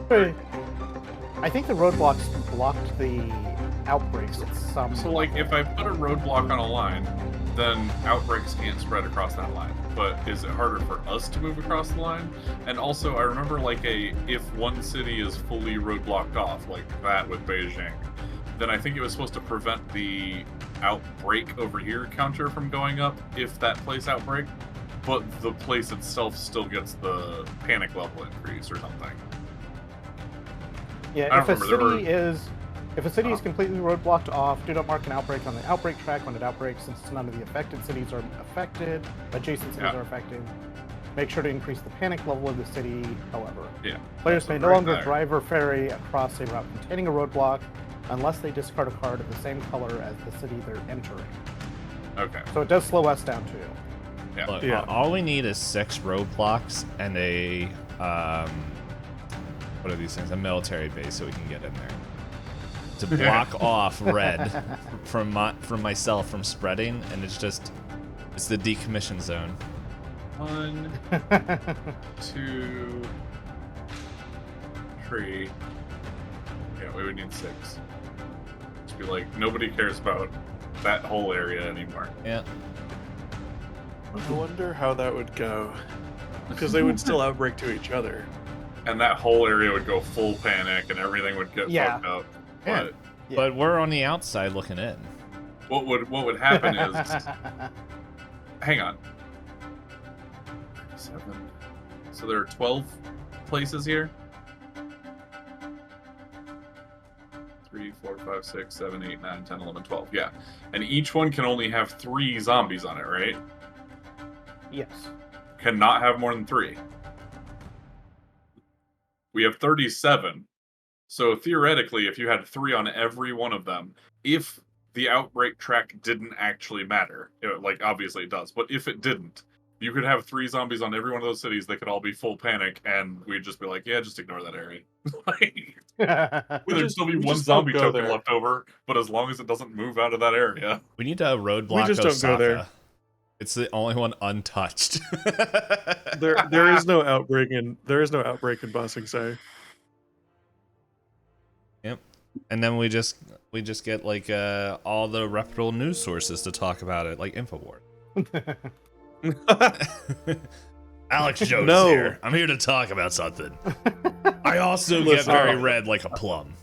Wait, I think the roadblocks blocked the outbreaks at some. So, like, if I put a roadblock on a line, then outbreaks can't spread across that line. But is it harder for us to move across the line? And also, I remember, like, if one city is fully roadblocked off, like that with Beijing, then I think it was supposed to prevent the outbreak over here counter from going up if that place outbreak, but the place itself still gets the panic level increase or something. Yeah, if a city is completely roadblocked off, do not mark an outbreak on the outbreak track when it outbreaks, since none of the affected cities are affected, adjacent cities are affected. Make sure to increase the panic level of the city, however. Yeah. Players may no longer drive or ferry across a route containing a roadblock unless they discard a card of the same color as the city they're entering. Okay. So it does slow us down too. Yeah. Look, all we need is 6 roadblocks and a what are these things? A military base so we can get in there to block off red from myself from spreading, and it's the decommission zone. 1, 2, 3. Yeah, we would need 6. Just be like, nobody cares about that whole area anymore. Yeah. I wonder how that would go, because they would still outbreak to each other. And that whole area would go full panic, and everything would get fucked up. Yeah. But we're on the outside looking in. What would happen is, hang on. 7. So there are 12 places here. 3, 4, 5, 6, 7, 8, 9, 10, 11, 12. Yeah, and each one can only have 3 zombies on it, right? Yes. Cannot have more than 3. We have 37. So theoretically, if you had 3 on every one of them, if the outbreak track didn't actually matter, like obviously it does, but if it didn't, you could have 3 zombies on every one of those cities. They could all be full panic, and we'd just be like, yeah, just ignore that area. There'd still be 1 zombie token left over, but as long as it doesn't move out of that area. We need to roadblock We just don't Osaka. go there. It's the only one untouched. There is no outbreak in Bossing Say. Yep. And then we just get like all the reputable news sources to talk about it, like Infowars. Alex Jones here. I'm here to talk about something. I also get very red like a plum.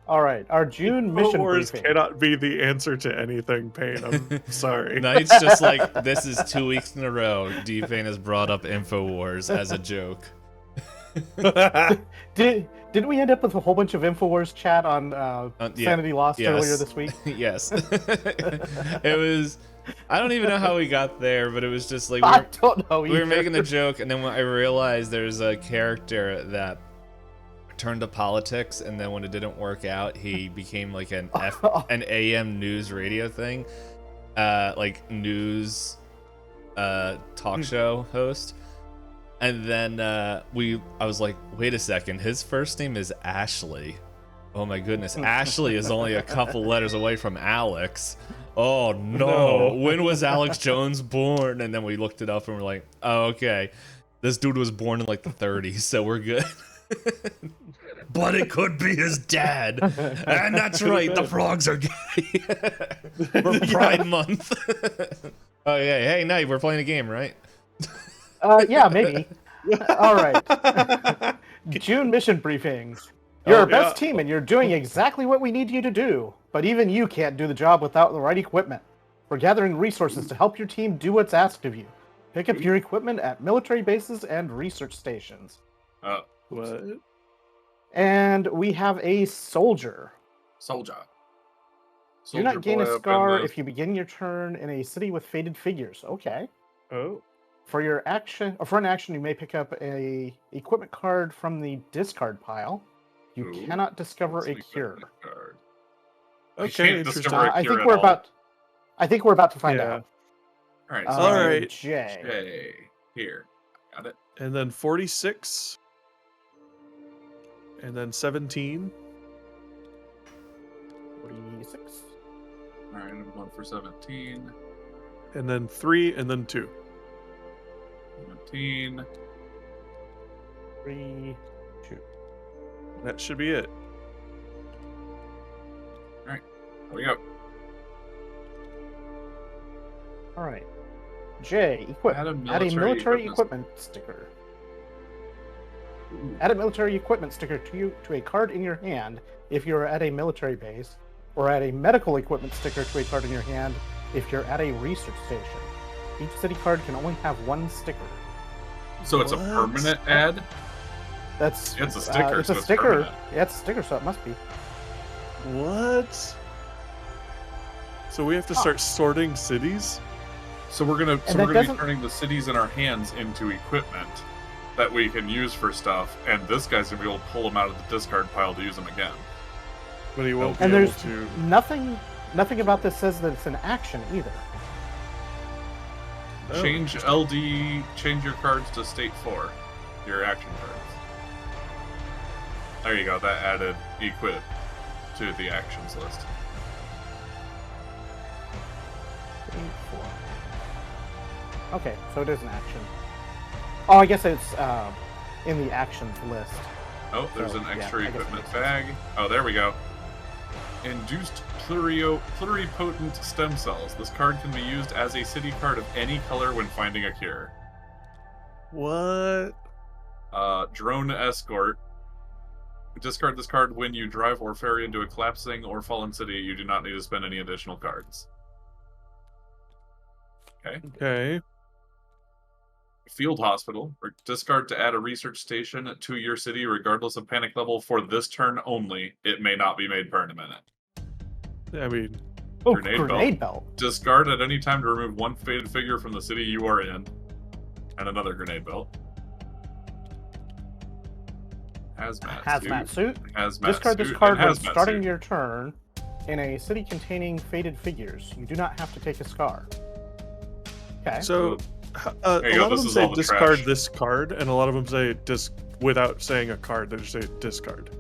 All right, our June mission Wars briefing. cannot be the answer to anything, Payne. I'm sorry. Knight's just like, this is 2 weeks in a row. D-Pain has brought up Infowars as a joke. Did we end up with a whole bunch of Infowars chat on Sanity Lost earlier this week? Yes. It was... I don't even know how we got there, but it was just like... I don't know we were making a joke, and then when I realized there's a character that turned to politics, and then when it didn't work out, he became like an AM news radio thing, like news talk show host. And then I was like, wait a second, his first name is Ashley. Oh my goodness, Ashley is only a couple letters away from Alex. Oh no, when was Alex Jones born? And then we looked it up and we're like, oh, okay, this dude was born in like the 30s, so we're good. But it could be his dad. And that's right, the frogs are gay. For Pride Month. Oh yeah, hey, Knight, we're playing a game, right? Yeah, maybe. All right. June mission briefings. You're our best team, and you're doing exactly what we need you to do. But even you can't do the job without the right equipment. We're gathering resources to help your team do what's asked of you. Pick up your equipment at military bases and research stations. What? And we have a soldier. Soldier. Do not gain a scar if you begin your turn in a city with faded figures. Okay. Oh. For an action, you may pick up a equipment card from the discard pile. You cannot discover a cure. Okay, interesting. I think we're about to find out. All right. All right. J. Here. Got it. And then 46. And then 17. 46. All right, I'm going for 17. And then 3, and then 2. 17. 3, 2. That should be it. Here we go. All right. J. Equip. Add a Add a military military equipment equipment sticker. Add a military equipment sticker to a card in your hand if you're at a military base, or add a medical equipment sticker to a card in your hand if you're at a research station. Each city card can only have one sticker. So it's a What? permanent ad? That's It's a sticker, it's so a it's sticker. permanent. Yeah, it's a sticker, so it must be. What? So we have to start sorting cities? So we're gonna that be doesn't- turning the cities in our hands into equipment that we can use for stuff, and this guy's gonna be able to pull them out of the discard pile to use them again. But he won't be And able there's to. nothing about this says that it's an action either. Oh, Change LD, change your cards to state 4, your action cards. There you go. That added equip to the actions list. 3, 4. Okay, so it is an action. Oh, I guess it's in the actions list. Oh, there's So, an yeah, extra I guess it equipment makes sense. bag. Oh, there we go. Induced pluripotent stem cells. This card can be used as a city card of any color when finding a cure. What? Drone escort. Discard this card when you drive or ferry into a collapsing or fallen city. You do not need to spend any additional cards. Okay. Field hospital. Discard to add a research station to your city, regardless of panic level, for this turn only. It may not be made permanent. I mean, Oh, Grenade grenade belt. Discard at any time to remove one faded figure from the city you are in. And another grenade belt. Hazmat suit. Hazmat Discard this suit card and when hazmat starting suit. your turn in a city containing faded figures. You do not have to take a scar. Okay. so There a you go, lot of this them is say all the discard trash. this card, and a lot of them say without saying a card. They just say discard.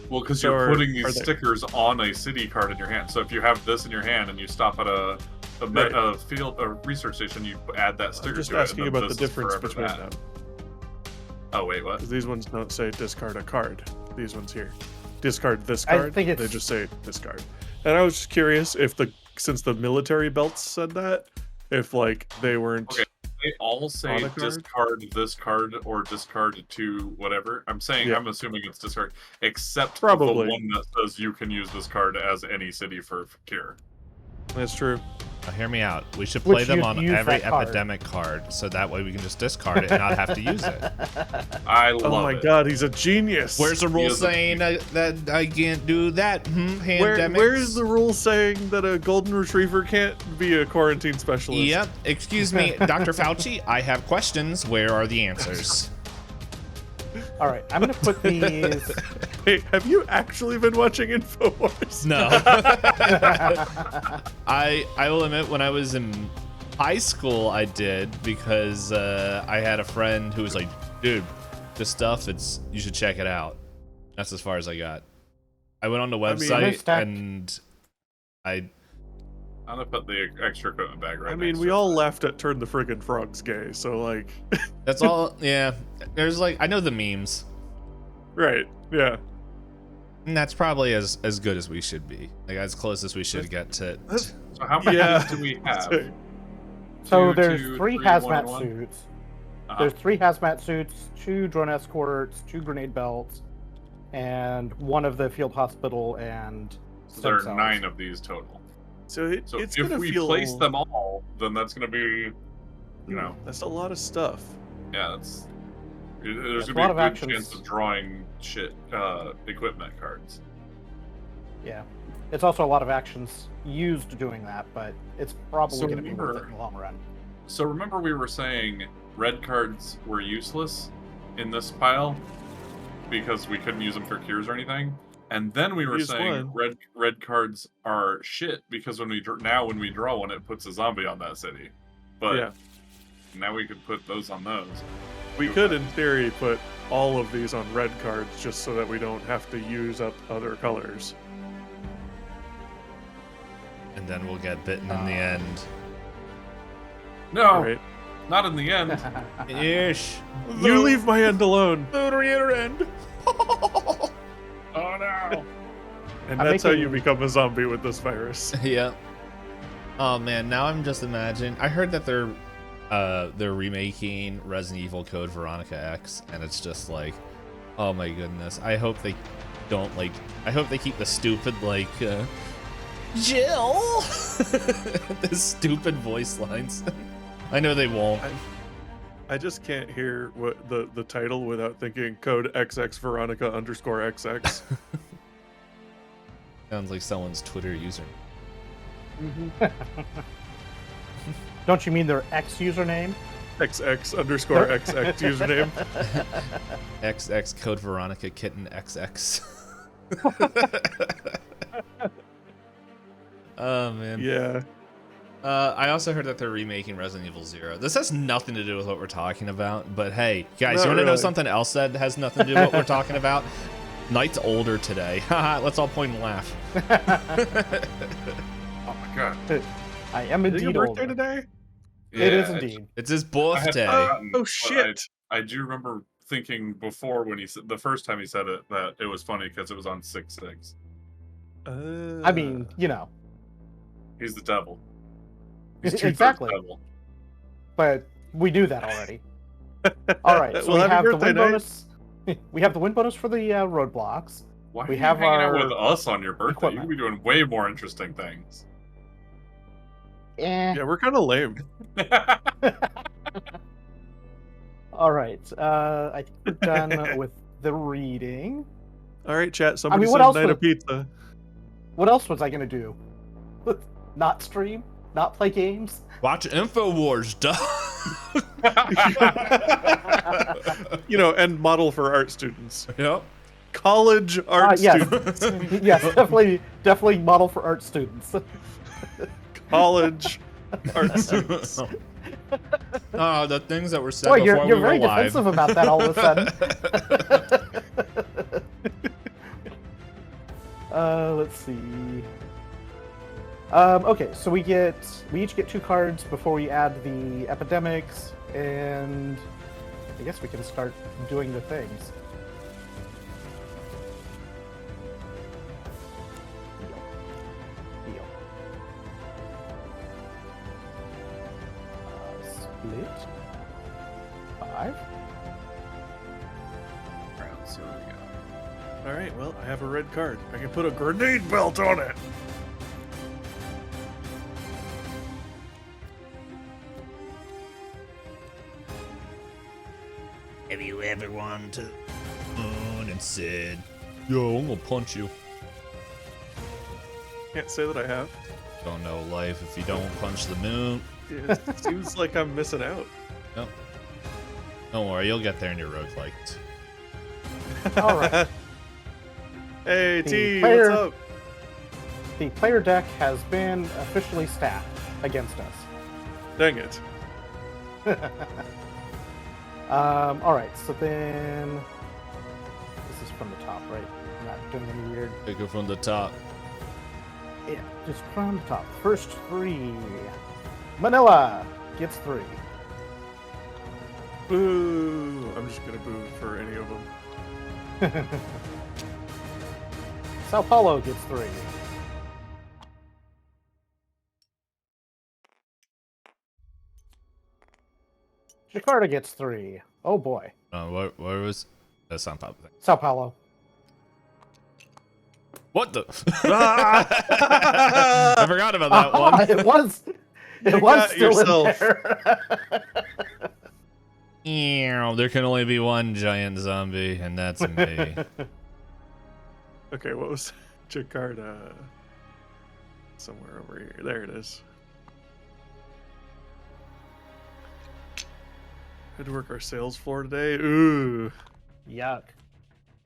Well, because So you're are putting they- these stickers on a city card in your hand. So if you have this in your hand and you stop at a research station, you add that sticker I'm just to it. asking and then about the this is difference forever between that. them. Oh wait, what? 'Cause these ones don't say discard a card. These ones here, discard this I card. think They it's- just say discard. And I was just curious if since the military belts said that, if like they weren't. Okay. They all say On a card? discard this card or discard to whatever. I'm saying, Yeah. I'm assuming it's discard, except Probably. the one that says you can use this card as any city for cure. That's true. Now, hear me out. We should play Which them you on use every that card. epidemic card, so that way we can just discard it and not have to use it. I love Oh my it. god, he's a genius. Where's the rule is a- saying that I can't do that? Pandemics? where is the rule saying that a golden retriever can't be a quarantine specialist? Yep. Excuse me, Dr. Fauci. I have questions. Where are the answers? All right. I'm going to put these. Hey, have you actually been watching InfoWars? No. I will admit, when I was in high school, I did, because I had a friend who was like, "Dude, this stuff, you should check it out." That's as far as I got. I went on the mean, website Stack- and I I'm gonna put the extra equipment bag right I mean, next we to it. all laughed at Turn the Friggin' Frogs gay, so like, that's all. Yeah, there's like, I know the memes, right? Yeah. and that's probably as good as we should be, like as close as we should get to. So how many Yeah. do we have? So Two, there's two, 3 three, hazmat 1, 1. suits. Uh-huh. There's 3 hazmat suits, 2 drone escorts, 2 grenade belts, and 1 of the field hospital and So there stem are cells. 9 of these total. So it's So if gonna we feel. place them all, then that's gonna be, you know, That's a lot of stuff. yeah, that's. There's That's a gonna lot be a of good actions. chance of drawing shit equipment cards. Yeah. It's also a lot of actions used doing that, but it's probably So going to be worth it remember- in the long run. So remember we were saying red cards were useless in this pile because we couldn't use them for cures or anything, and then we were Use saying one. red cards are shit because when we draw one, it puts a zombie on that city. But Yeah. now we could put those on those. We could, in theory, put all of these on red cards just so that we don't have to use up other colors. And then we'll get bitten in the end. No, Right? Not in the end. Ish. You leave my end alone. The rear end. Oh no. And I'm that's how making- you become a zombie with this virus. Yeah. Oh man, now I'm just imagining. I heard that they're remaking Resident Evil Code Veronica X, and it's just like, oh my goodness. I hope they don't like. I hope they keep the stupid like, Jill. The stupid voice lines. I know they won't. I just can't hear what the title without thinking code XX Veronica _XX. Sounds like someone's Twitter user. Don't you mean their X username? XX _XX username. XX Code Veronica Kitten XX. Oh man. Yeah. I also heard that they're remaking Resident Evil 0. This has nothing to do with what we're talking about, but hey, guys, Not you want to know really. something else that has nothing to do with what we're talking about? Knight's older today. Haha, let's all point and laugh. Oh my god. I am Is it your indeed birthday older. today? It is Yeah, indeed. It's his I had birthday. forgotten, Oh but shit. I do remember thinking before when he said the first time he said it that it was funny because it was on 6/6. I mean, you know, He's the devil. He's two-thirds exactly. devil. But we do that already. All right, so Well, we happy have the birthday, win Nate. bonus. We have the win bonus for the roadblocks. Why We are have you hanging our out with us on your birthday? equipment. You could be doing way more interesting things. Eh. yeah, we're kind of lame. All right. I think we're done with the reading. All right, chat. Somebody what said else night would- of pizza. What else was I gonna do? Not stream? Not play games? Watch InfoWars, duh. You know, and model for art students. Yep. College art Yes. students. Yes, definitely model for art students. College art students. Oh, the things that were said Boy, before you're we very were live. defensive about that all of a sudden. Let's see. Okay, so we each get 2 cards before we add the epidemics, and I guess we can start doing the things. Deal. Split. 5. Right, so there we go. All right, well, I have a red card. I can put a grenade belt on it. Have you ever wanted to moon and said, yo, I'm gonna punch you? Can't say that I have. Don't know life if you don't punch the moon. It seems like I'm missing out. Nope. Don't worry, you'll get there in your roguelike. All right. Hey, The T, player- what's up? The player deck has been officially stacked against us. Dang it. All right, so then this is from the top, right? I'm not doing any weird. Take it from the top. Yeah, just from the top. First 3. Manila gets 3. Boo. I'm just gonna boo for any of them. Sao Paulo gets 3. Jakarta gets 3. Oh boy. Where was that's not pop thing. Sao Paulo. What the? Ah! I forgot about that one. It was. It You was got still yourself. in there. Ew, there can only be one giant zombie, and that's me. Okay, what was Jakarta? Somewhere over here. There it is. Had to work our sales floor today. Ooh, Yuck.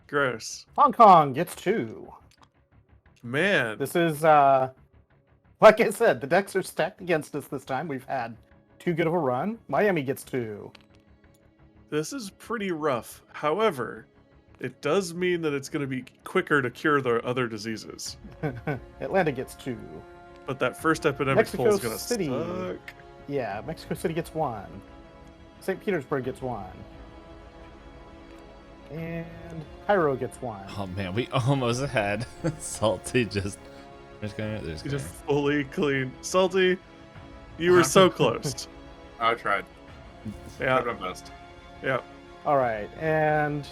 gross. Hong Kong gets 2. Man, This is, like I said, the decks are stacked against us this time. We've had too good of a run. Miami gets 2. this is pretty rough. However, it does mean that it's going to be quicker to cure the other diseases. Atlanta gets 2. But that first epidemic Mexico poll is going to City. suck. Yeah, Mexico City gets 1. St. Petersburg gets 1. And Cairo gets 1. Oh man, we almost had Salty just. There's You going. just fully clean. Salty, you were so close. I tried. Yeah, Tried my best. yeah. All right, and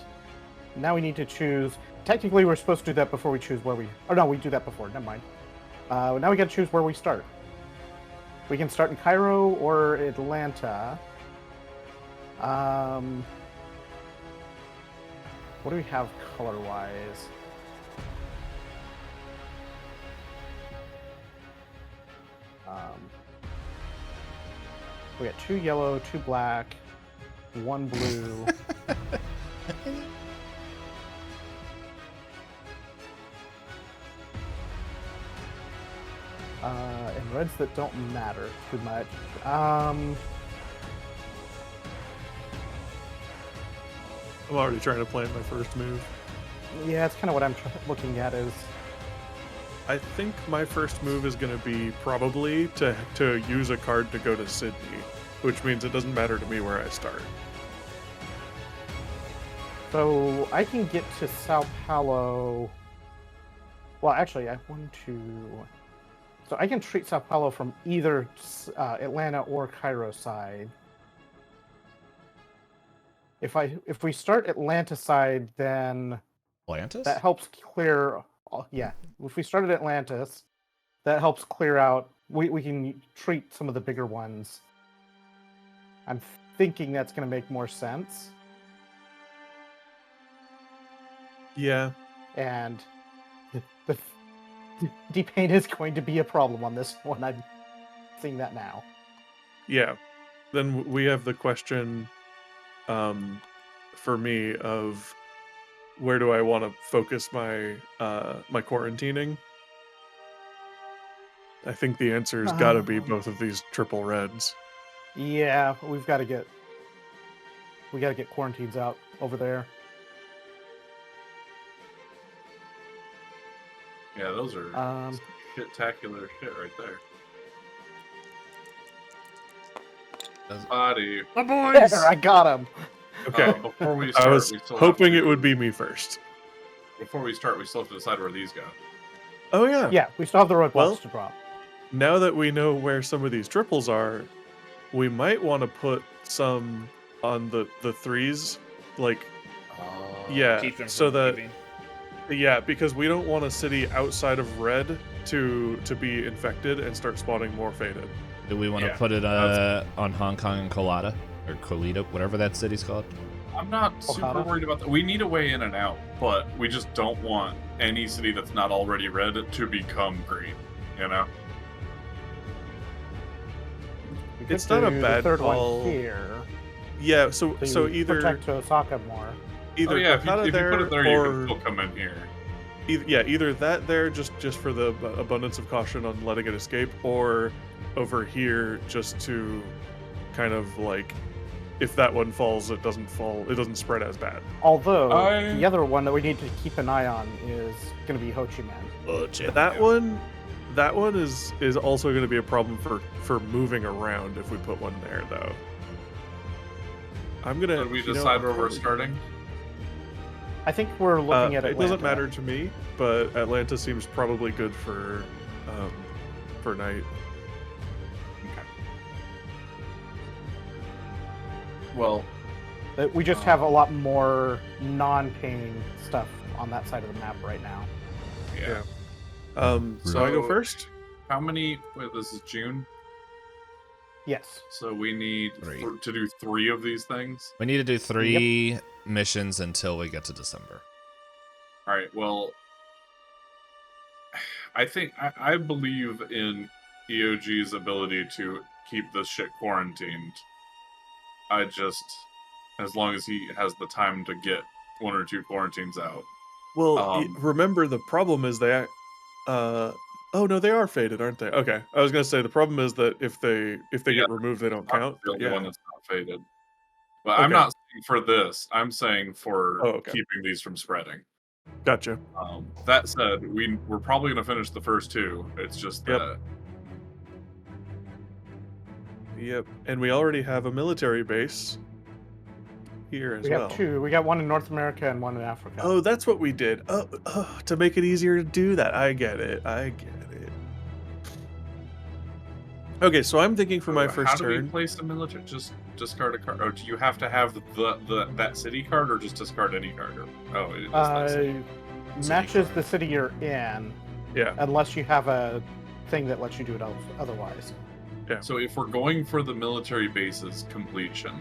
now we need to choose. Technically, we're supposed to do that before we choose where we. Oh no, we do that before. Never mind. Now we got to choose where we start. We can start in Cairo or Atlanta. What do we have color-wise? We got 2 yellow, 2 black, 1 blue. And reds that don't matter too much. I'm already trying to plan my first move. Yeah, it's kind of what I'm looking at is. I think my first move is going to be probably to use a card to go to Sydney, which means it doesn't matter to me where I start. So I can get to Sao Paulo. Well, actually, I want to. So I can treat Sao Paulo from either Atlanta or Cairo side. If we start Atlanta side, then Atlantis? that helps clear. Yeah, if we start at Atlantis, that helps clear out. We can treat some of the bigger ones. I'm thinking that's going to make more sense. Yeah. And the D-Pain is going to be a problem on this one. I'm seeing that now. Yeah. Then we have the question for me of where do I want to focus my my quarantining? I think the answer's got to be both of these triple reds. Yeah, we got to get quarantines out over there. Yeah, those are shit-tacular shit right there. Body. My boys! There, I got him. Okay. Before we start, I was we still hoping have it would be me first. Before we start, we still have to decide where these go. Oh yeah. Yeah, we still have the roadblocks Well, to drop. Now that we know where some of these triples are, we might want to put some on the threes, like yeah, Keep them so from that leaving. yeah, because we don't want a city outside of red to be infected and start spawning more faded. Do we want to Yeah, put it on Hong Kong and Kolata? Or Kolita, whatever that city's called? I'm not super Okada? worried about that. We need a way in and out, but we just don't want any city that's not already red to become green, you know? We could It's not a do the bad third call. one here. Yeah, so To either protect Osaka more. either Oh yeah, if Kolkata you there, put it there, you or can still come in here. either that there just for the abundance of caution on letting it escape, or over here just to kind of like, if that one falls, it doesn't spread as bad. Although I- the other one that we need to keep an eye on is going to be Ho Chi Minh. That one is also going to be a problem for moving around if we put one there though. I'm gonna. Did we you know, decide I'm where we're probably- starting? I think we're looking at It Atlanta. doesn't matter to me, but Atlanta seems probably good for night. Okay. Well, We just have a lot more non-paying stuff on that side of the map right now. yeah. So I go So- first. How many? Wait, this is June, Yes. so we need Three. to do 3 of these things. We need to do 3 missions until we get to December. All right. Well, I think I believe in EOG's ability to keep this shit quarantined. I just, as long as he has the time to get 1 or 2 quarantines out. Well, remember the problem is they. Oh no, they are faded, aren't they? Okay, I was gonna say the problem is that if they Yeah, get removed, they don't I'm count. the But only yeah. one that's not faded. But I'm Okay. not saying for this. I'm saying for Oh, okay. keeping these from spreading. Gotcha. That said, we're probably going to finish the first 2. It's just Yep. that Yep, and we already have a military base here as We well. have two. We got one in North America and one in Africa. Oh, that's what we did. Oh, to make it easier to do that. I get it. Okay, so I'm thinking for my How first do we turn. place the military? Just discard a card. Or do you have to have that city card, or just discard any card? Oh, it is that city. Matches the city you're in, Yeah. unless you have a thing that lets you do it otherwise. So if we're going for the military bases completion,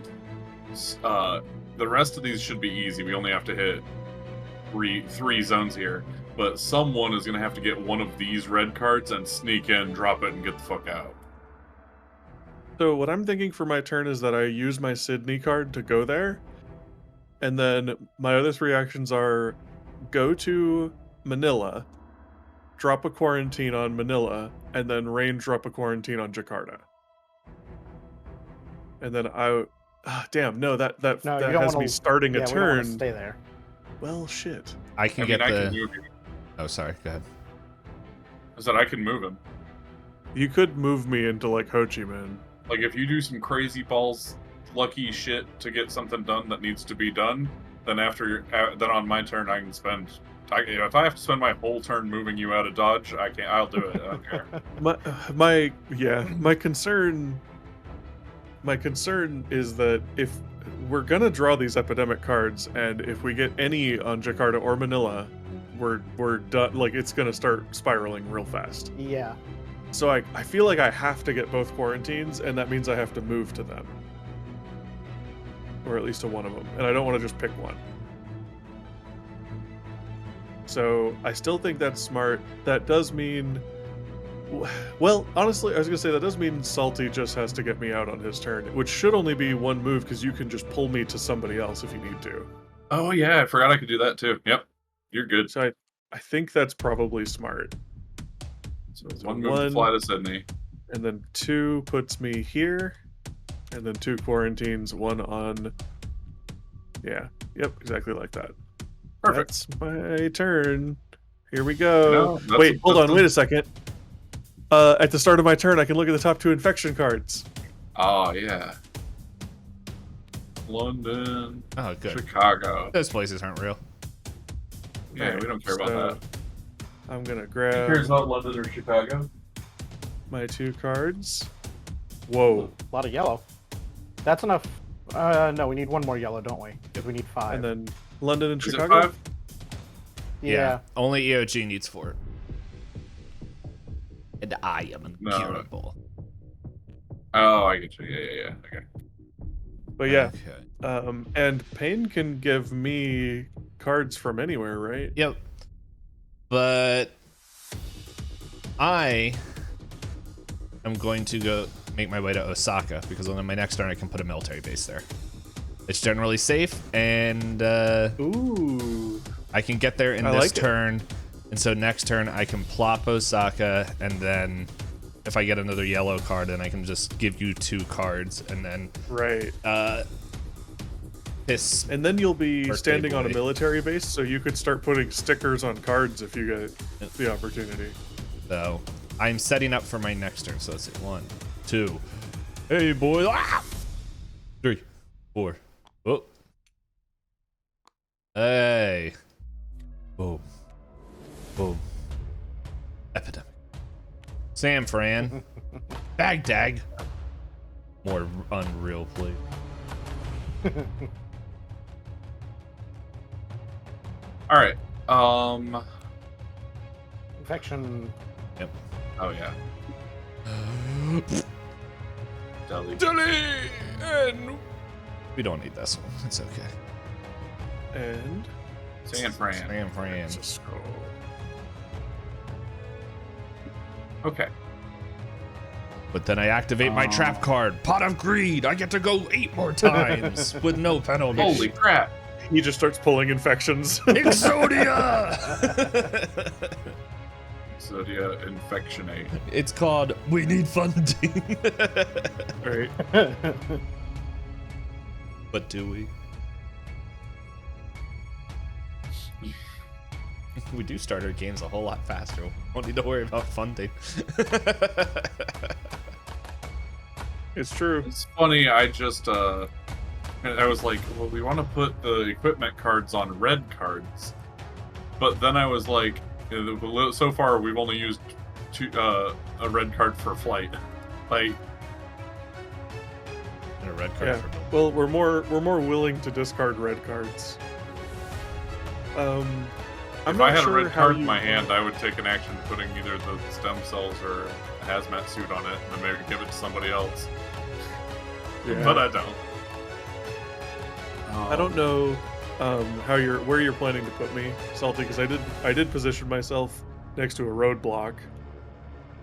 the rest of these should be easy. We only have to hit three zones here. But someone is going to have to get one of these red cards and sneak in, drop it, and get the fuck out. So what I'm thinking for my turn is that I use my Sydney card to go there, and then my other 3 actions are go to Manila, drop a quarantine on Manila, and then drop a quarantine on Jakarta. And then damn, no, that No, you don't has me wanna- starting Yeah, a we don't wanna turn. stay there. Well, shit. I can I get mean, I the. can move you. Oh, sorry. Go ahead. I said I can move him. You could move me into like Ho Chi Minh. Like, if you do some crazy balls, lucky shit to get something done that needs to be done, then then on my turn I can spend. If I have to spend my whole turn moving you out of Dodge, I can't. I'll do it. I don't care. My concern is that if we're gonna draw these epidemic cards, and if we get any on Jakarta or Manila, we're done. Like, it's gonna start spiraling real fast. Yeah. So I feel like I have to get both quarantines, and that means I have to move to them, or at least to one of them, and I don't want to just pick one. So I still think that's smart. That does mean, well, honestly, I was gonna say that does mean Salty just has to get me out on his turn, which should only be one move because you can just pull me to somebody else if you need to. Oh yeah, I forgot I could do that too. Yep, you're good. So I think that's probably smart. So one move to fly to Sydney. And then 2 puts me here, and then 2 quarantines, 1 on. Yeah, yep, exactly like that. Perfect. That's my turn. Here we go. No, that's- Wait, hold that's on, wait a second. At the start of my turn, I can look at the top 2 infection cards. Oh yeah. London, Oh, good. Chicago. Those places aren't real. Yeah, we don't care about So, that. I'm gonna Who grab cares about London or Chicago? my 2 cards. Whoa. A lot of yellow. That's enough. No, we need one more yellow, don't we? Because we need 5. And then London and Is it Chicago. 5? yeah. Only EOG needs 4. And I am incurable. Oh, I get you. Yeah. Okay. But yeah, Okay. and Pain can give me cards from anywhere, right? Yep. But I am going to go make my way to Osaka because on my next turn I can put a military base there. It's generally safe, and Ooh. I can get there in I this like it. turn. And so next turn I can plop Osaka, and then if I get another yellow card, then I can just give you 2 cards, and then Right. this. And then you'll be Birthday standing on a boy. military base, so you could start putting stickers on cards if you get the opportunity. So I'm setting up for my next turn. So let's see. 1, 2. Hey, boys. Ah! 3, 4. Oh. Hey. Boom. Boom. Epidemic. San Fran. Bagdag. More unreal, please. All right. Infection. Yep. Oh yeah. Delhi. Delhi! And we don't need this one. It's okay. And San Fran. San Fran. just scroll. Okay. But then I activate my trap card, Pot of Greed. I get to go 8 more times with no penalty. Holy crap! He just starts pulling infections. Exodia! Exodia Infectionate. It's called We Need Funding. Right. But do we? We do start our games a whole lot faster. We don't need to worry about funding. It's true. It's funny. I just I was like, well, we want to put the equipment cards on red cards, but then I was like, so far we've only used a red card for flight, like. And a red card Yeah. for building. Well, we're more willing to discard red cards. I'm If not I had sure a red how card in you- my hand, I would take an action putting either the stem cells or a hazmat suit on it, and then maybe give it to somebody else. Yeah. But I don't. I don't know where you're planning to put me, Salty, because I did position myself next to a roadblock.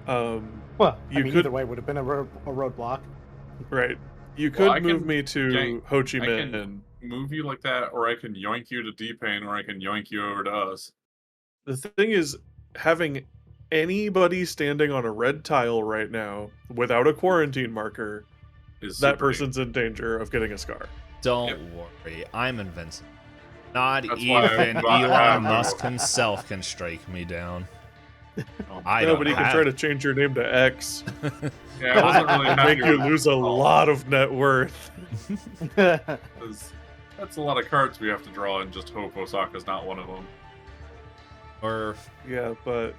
Well, You I mean, could- either way would have been a roadblock. Right. You Well, could I move can me to yank- Ho Chi I Minh. can move you like that, or I can yoink you to D-Pain, or I can yoink you over to us. The thing is, having anybody standing on a red tile right now without a quarantine marker, Is that super person's in danger of getting a scar. Don't worry, I'm invincible. Not That's why even I'm- Elon Musk himself can strike me down. I don't Nobody can have- try to change your name to X Yeah, I wasn't really and happy make you with that lose a call, lot of net worth. 'cause that's a lot of cards we have to draw, and just hope Osaka's not one of them. Or Yeah, but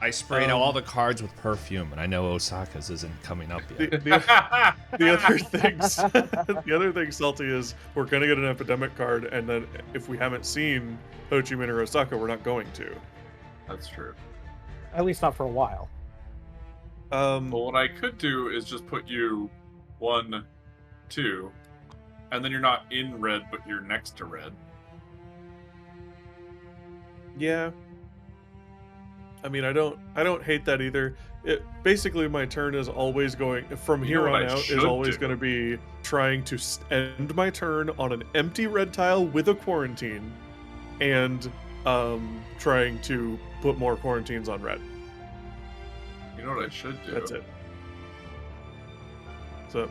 I sprayed all the cards with perfume, and I know Osaka's isn't coming up the, yet. the other things, the other thing, Salty, is we're gonna get an epidemic card, and then if we haven't seen Ho Chi Minh or Osaka, we're not going to. That's true. At least not for a while. But what I could do is just put you 1, 2, and then you're not in red, but you're next to red. Yeah. I mean, I don't hate that either. Basically, my turn is always going from You know here what on I out is should always do? going to be trying to end my turn on an empty red tile with a quarantine, and trying to put more quarantines on red. You know what I should do? That's it. So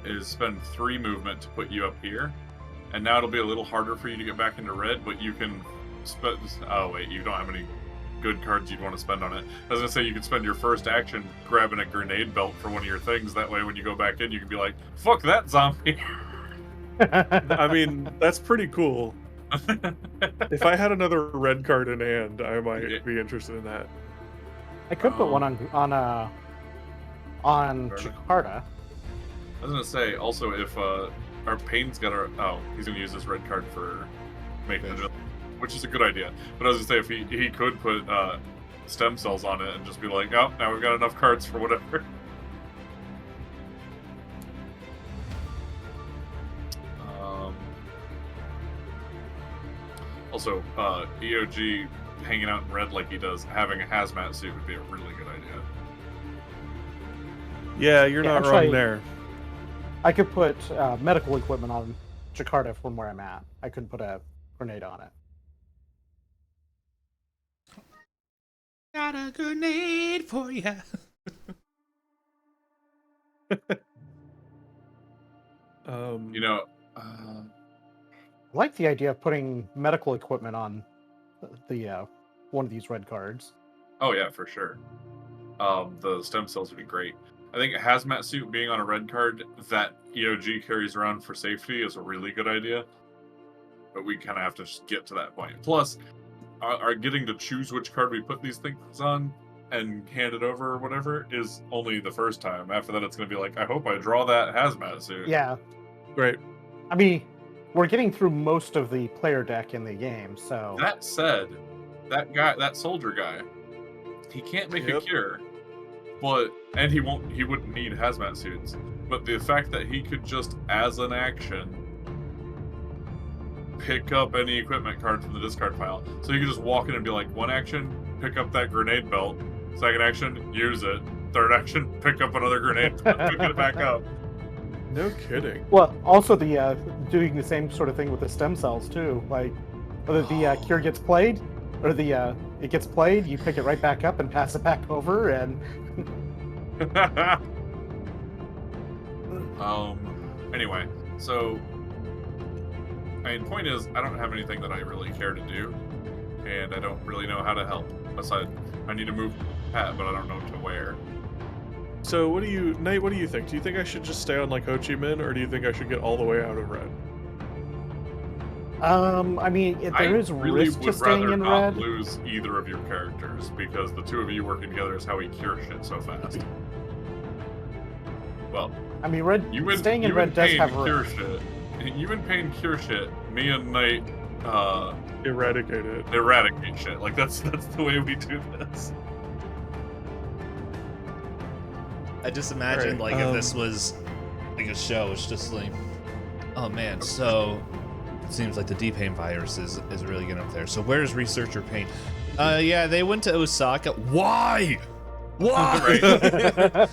Is spend 3 movement to put you up here, and now it'll be a little harder for you to get back into red, but you can spend. Oh wait, you don't have any good cards you'd want to spend on it. I was gonna say you could spend your first action grabbing a grenade belt for one of your things. That way, when you go back in, you can be like, "Fuck that zombie." I mean, that's pretty cool. If I had another red card in hand, I might Yeah. be interested in that. I could put one on Fair enough. Jakarta. I was gonna say also if our Payne's got he's gonna use this red card for making the, which is a good idea. But I was gonna say if he could put stem cells on it and just be like, oh, now we've got enough cards for whatever. Also, EOG hanging out in red like he does, having a hazmat suit would be a really good idea. Yeah, you're Yeah, not actually- wrong there. I could put medical equipment on Jakarta from where I'm at. I couldn't put a grenade on it. Got a grenade for ya. You know, I like the idea of putting medical equipment on the one of these red cards. oh yeah, for sure. The stem cells would be great. I think a hazmat suit being on a red card that EOG carries around for safety is a really good idea. But we kind of have to just get to that point. Plus, our getting to choose which card we put these things on and hand it over or whatever is only the first time. After that, it's going to be like, I hope I draw that hazmat suit. Yeah, Right. I mean, we're getting through most of the player deck in the game, so That said, that soldier guy, he can't make a Yep. cure, and he wouldn't need hazmat suits. But the fact that he could just, as an action, pick up any equipment card from the discard pile, so you could just walk in and be like, one action, pick up that grenade belt. Second action, use it. Third action, pick up another grenade belt, pick it back up. No kidding. well, also the doing the same sort of thing with the stem cells too. Like whether the cure gets played or the it gets played, you pick it right back up and pass it back over, and Anyway, so I mean, point is, I don't have anything that I really care to do, and I don't really know how to help. Aside, I need to move hat, but I don't know to wear. So what do you, Nate? What do you think? Do you think I should just stay on like Ho Chi Minh, or do you think I should get all the way out of red? I mean, there is really risk to would staying rather in not red. lose either of your characters because the two of you working together is how we cure shit so fast. Well, I mean, red. Staying in red does have cure risk. shit. You and Pain cure shit. Me and Knight Eradicate it. eradicate shit. Like that's the way we do this. I just imagine Alright, like if this was like a show, it's just like, oh man, so it seems like the D-Pain virus is really getting up there. So where's Researcher Pain? Yeah, they went to Osaka. Why? Why?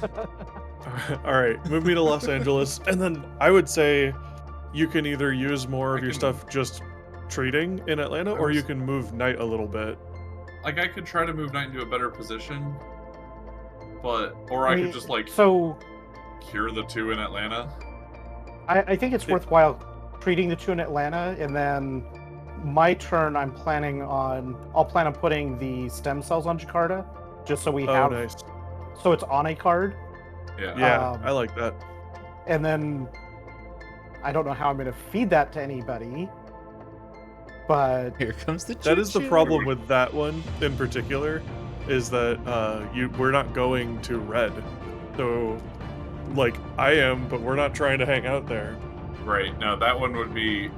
All right, move me to Los Angeles, and then I would say you can either use more of your stuff just treating in Atlanta, or you can move Knight a little bit. Like I could try to move Knight into a better position, but I could just like cure the two in Atlanta. I think it's worthwhile treating the two in Atlanta, and then my turn. I'll plan on putting the stem cells on Jakarta, just so we have. Nice. So it's on a card. Yeah. I like that. And then I don't know how I'm going to feed that to anybody, but Here comes the That is the choo-choo. problem with that one in particular, is that we're not going to red. So, like, I am, but we're not trying to hang out there. Right. No, that one would be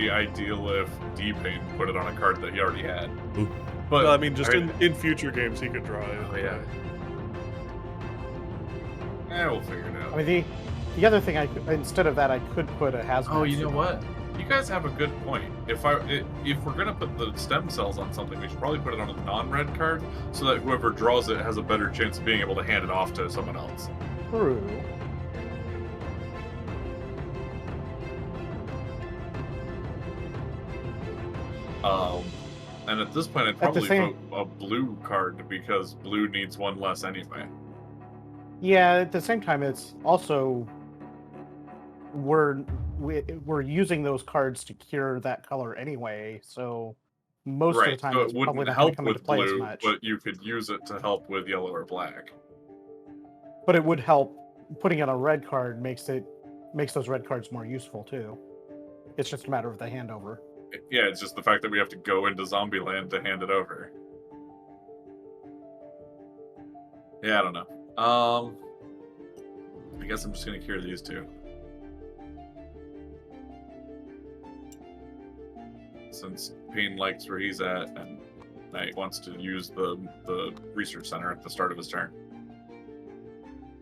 ideal if D-Pain put it on a card that he already had. Ooh. But Well, I mean, just in future games, he could draw it. Oh yeah. We'll figure it out. I mean the other thing instead of that I could put a hazmat. Oh, you know suit on. what? You guys have a good point. If we're gonna put the stem cells on something, we should probably put it on a non-red card so that whoever draws it has a better chance of being able to hand it off to someone else. True. And at this point, I'd At the probably same- vote a blue card because blue needs one less anyway. Yeah, at the same time, it's also we're using those cards to cure that color anyway, so most of the time so it's it probably wouldn't not going help to come into with play as blue, much. but you could use it to help with yellow or black. But it would help. Putting on a red card makes those red cards more useful too. It's just a matter of the handover. Yeah, it's just the fact that we have to go into Zombieland to hand it over. Yeah, I don't know. I guess I'm just gonna cure these two. Since Pain likes where he's at, and Knight wants to use the research center at the start of his turn.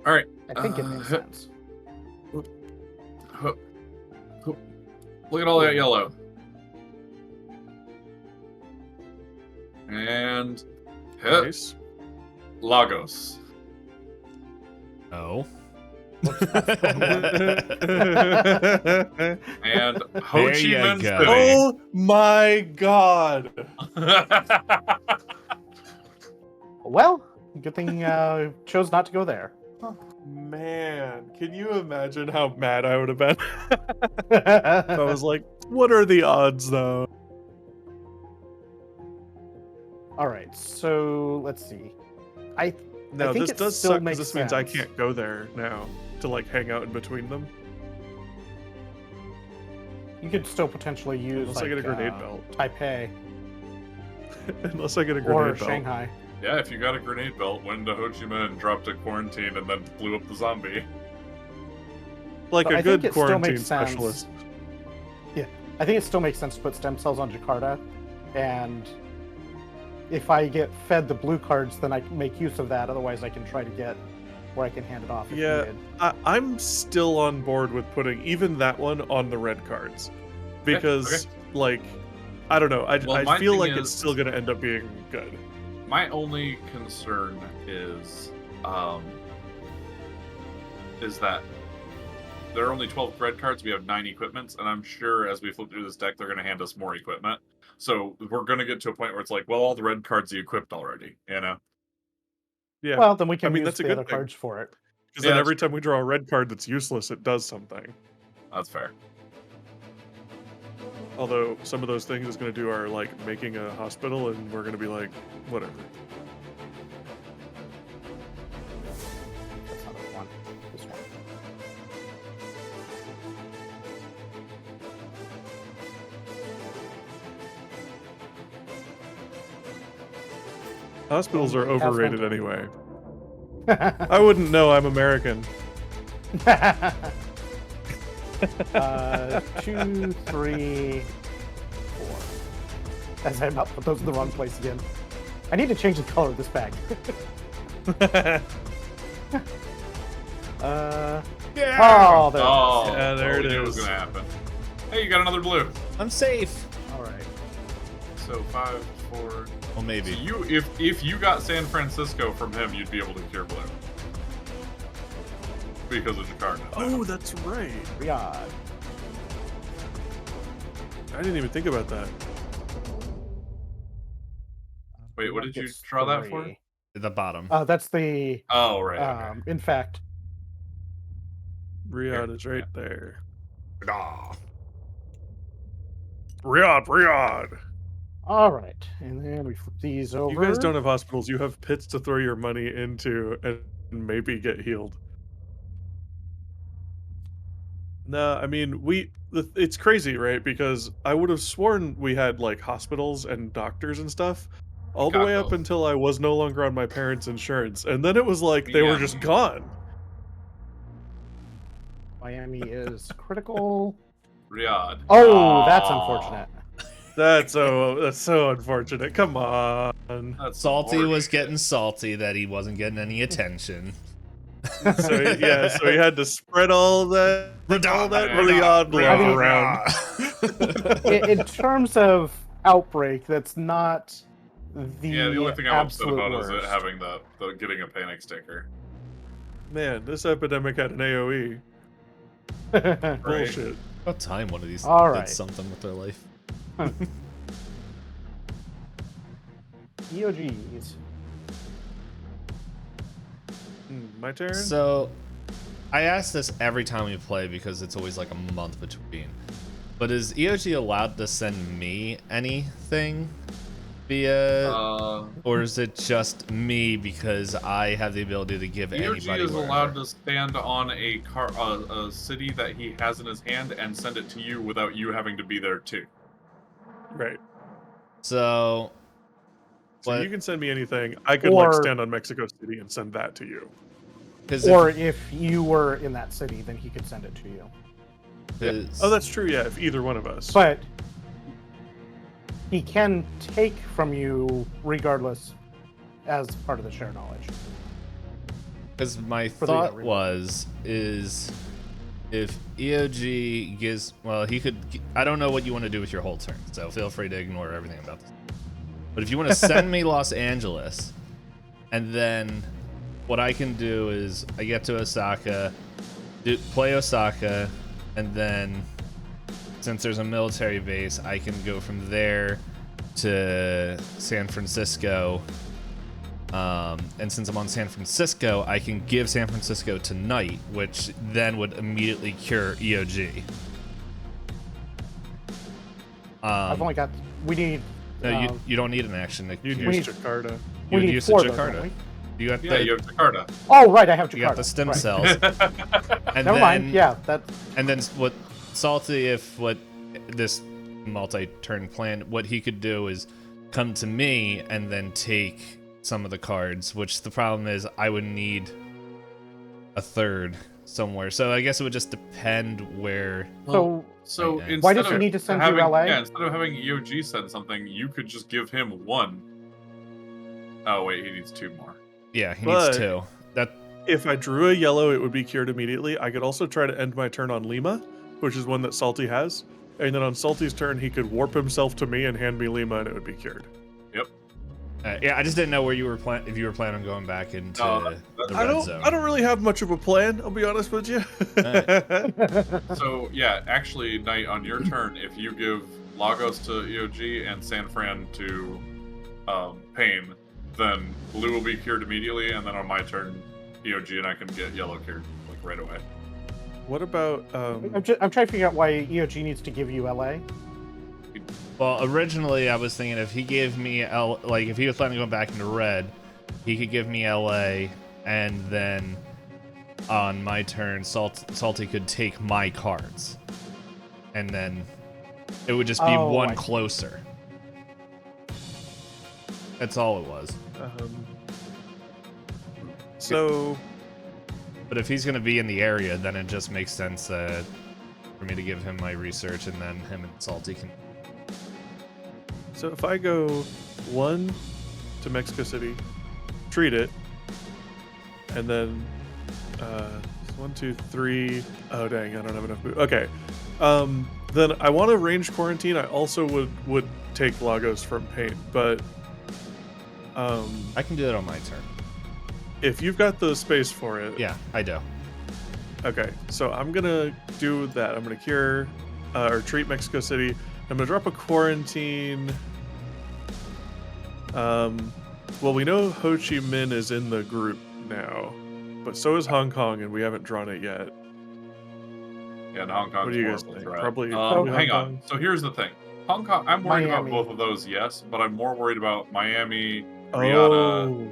All right. I think it makes sense. Look at all that yellow. And hit Nice. Lagos. Oh. And Ho There Chi you Minh go. City. Oh my god. Well, good thing chose not to go there. Man, can you imagine how mad I would have been? I was like, what are the odds though? All right, so let's see. No, think this it does still suck because makes this means I sense. can't go there now to like hang out in between them. You could still potentially use Unless I get a grenade belt. Taipei Unless I get a grenade or belt. Shanghai. Yeah, if you got a grenade belt, went into Ho Chi Minh, dropped a quarantine, and then blew up the zombie. Like But a I good think it still quarantine makes sense. specialist. I think it still makes sense to put stem cells on Jakarta, and if I get fed the blue cards, then I can make use of that. Otherwise, I can try to get where I can hand it off if Yeah. needed. I'm still on board with putting even that one on the red cards. Because, like, I don't know. Well, my I feel thing like is- it's still going to end up being good. My only concern is that there are only 12 red cards. We have 9 equipments, and I'm sure as we flip through this deck, they're going to hand us more equipment. So we're going to get to a point where it's like, well, all the red cards are equipped already, you know? Yeah. Well, then we can use that's a the good other thing. cards for it. Because Yeah, then that's every time we draw a red card that's useless, it does something. That's fair. Although some of those things is going to do are like making a hospital, and we're going to be like, whatever. Hospitals are Only has overrated one. anyway. I wouldn't know. I'm American. 2, 3, 4. As I'm about to put those in the wrong place again. I need to change the color of this bag. Yeah. Oh, there. Oh, Yeah, there we it knew was is. gonna happen. Hey, you got another blue. I'm safe. All right. So 5, 4. Well, So maybe. you, if you got San Francisco from him, you'd be able to cure blue because of Jakarta. Oh, that's right. Riyadh. I didn't even think about that. Wait, what did you Gets draw that for? 3. At the bottom. That's the. Oh, right. Okay. In fact. Riyadh is right there. Ah. Riyadh. All right, and then we flip these over. You guys don't have hospitals. You have pits to throw your money into and maybe get healed. No, I mean it's crazy, right? Because I would have sworn we had like hospitals and doctors and stuff all the Got way up those. until I was no longer on my parents' insurance, and then it was like they were Yeah. just gone. Miami is critical. Riyadh. Oh, that's Aw, unfortunate. That's so unfortunate. Come on. That's Salty was unfortunate. getting salty that he wasn't getting any attention. So he had to spread all that Riyadh I mean- love around. In terms of outbreak, that's not the Yeah, the only thing I'm upset absolute about worst. is it having the getting a panic sticker. Man, this epidemic had an AOE. Right. Bullshit. About time one of these All did right. something with their life. EOGs. My turn. So, I ask this every time we play because it's always like a month between. But is EOG allowed to send me anything via, or is it just me because I have the ability to give EOG anybody? is wherever? allowed to stand on a city that he has in his hand and send it to you without you having to be there too. Right. So, So what- you can send me anything. I could Or- like stand on Mexico City and send that to you. 'cause Or if you were in that city, then he could send it to you. 'cause- Oh, that's true. Yeah, if either one of us. But he can take from you regardless as part of the shared knowledge. Because my For the thought remote. was, is if EOG gives, well, he could, I don't know what you want to do with your whole turn, so feel free to ignore everything about this. But if you want to send me Los Angeles, and then what I can do is I get to Osaka, play Osaka, and then since there's a military base, I can go from there to San Francisco. And since I'm on San Francisco, I can give San Francisco to Knight, which then would immediately cure EOG. I've only got. We need. No, you don't need an action to You'd cure. use need- Jakarta. You we would need use 4 the of those, Jakarta. don't we? You got Yeah, the you have Jakarta. Oh, right, I have Jakarta. you got the stem Right. cells, and Never then mind. Yeah, that. and then what Salty, if what this multi-turn plan, what he could do is come to me and then take some of the cards, which the problem is I would need a third somewhere. So I guess it would just depend where. So So Why instead does he of need to send you having, LA? Yeah, instead of having EOG send something, you could just give him 1. Oh wait, he needs 2 more. Yeah, he But- needs 2. That If I drew a yellow, it would be cured immediately. I could also try to end my turn on Lima, which is one that Salty has. And then on Salty's turn, he could warp himself to me and hand me Lima, and it would be cured. yeah, I just didn't know where you were if you were planning on going back into the I red zone. don't really have much of a plan. I'll be honest with you. So yeah, actually, Knight, on your turn, if you give Lagos to EOG and San Fran to Pain, then blue will be cured immediately, and then on my turn, EOG and I can get yellow cured like right away. What about I'm trying to figure out why EOG needs to give you LA. Well, originally I was thinking if he gave me if he was planning on going back into red, he could give me LA, and then on my turn, Salty could take my cards, and then it would just be Oh, one I see. closer. That's all it was. So, But if he's gonna be in the area, then it just makes sense for me to give him my research, and then him and Salty can. so if I go 1 to Mexico City, treat it, and then 1, 2, 3. Oh dang, I don't have enough. Okay, then I want to range quarantine. I also would take Lagos from Paint, but I can do that on my turn. if you've got the space for it, Yeah, I do. Okay, so I'm gonna do that. I'm gonna cure or treat Mexico City. I'm gonna drop a quarantine. Well, we know Ho Chi Minh is in the group now, but so is Hong Kong, and we haven't drawn it yet. Yeah, and Hong Kong's What do you more guys of a think? threat. Probably hang Hong on. Kong? So here's the thing. Hong Kong, I'm worried Miami. about both of those, yes, but I'm more worried about Miami, Rihanna. Oh,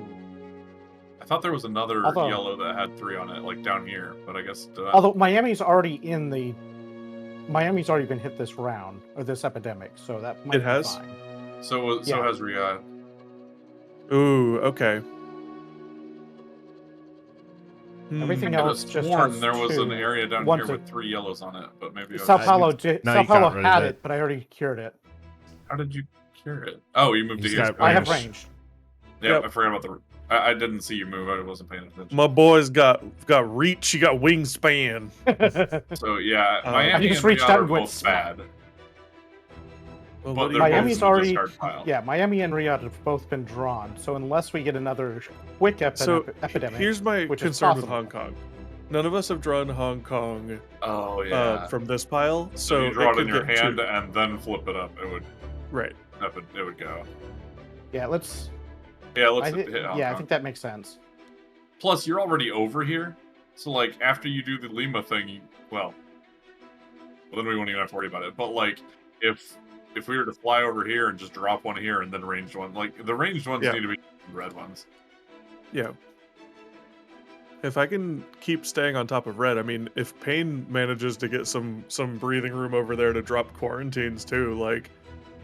I thought there was another Although- yellow that had 3 on it, like down here, but I guess Although Miami's already been hit this round or this epidemic, so that might It has? be fine. so Yeah. has Riyadh. ooh, okay. Everything I could have else just sworn has there was an 2. area down One's here a- with 3 yellows on it, but maybe Sao I- Paulo No, Sao you Paulo got rid of had it. it, but I already cured it. How did you cure it? Oh, you moved He's to here. got I have range. range. Yeah, Yep. I forgot about the. I didn't see you move. I wasn't paying attention. My boy's got reach. He got wingspan. So yeah, I Miami just and reached Riyadh out are and went both bad. Well, But what do they're you both Miami's in the already, discard pile. yeah. Miami and Riyadh have both been drawn. So unless we get another quick epidemic, Here's my which is concern with possible. Hong Kong. None of us have drawn Hong Kong Oh yeah. from this pile, so so you draw it it in could your get hand 2. and then flip it up. It would. Right. It would go. yeah, let's. Yeah, let's I thi- hit Hong yeah, I Kong. think that makes sense. Plus, you're already over here, so like after you do the Lima thing, well, then we won't even have to worry about it. But like, if we were to fly over here and just drop one here and then ranged one, like the ranged ones Yeah. need to be red ones. Yeah. If I can keep staying on top of red, I mean, if Pain manages to get some breathing room over there to drop quarantines too, like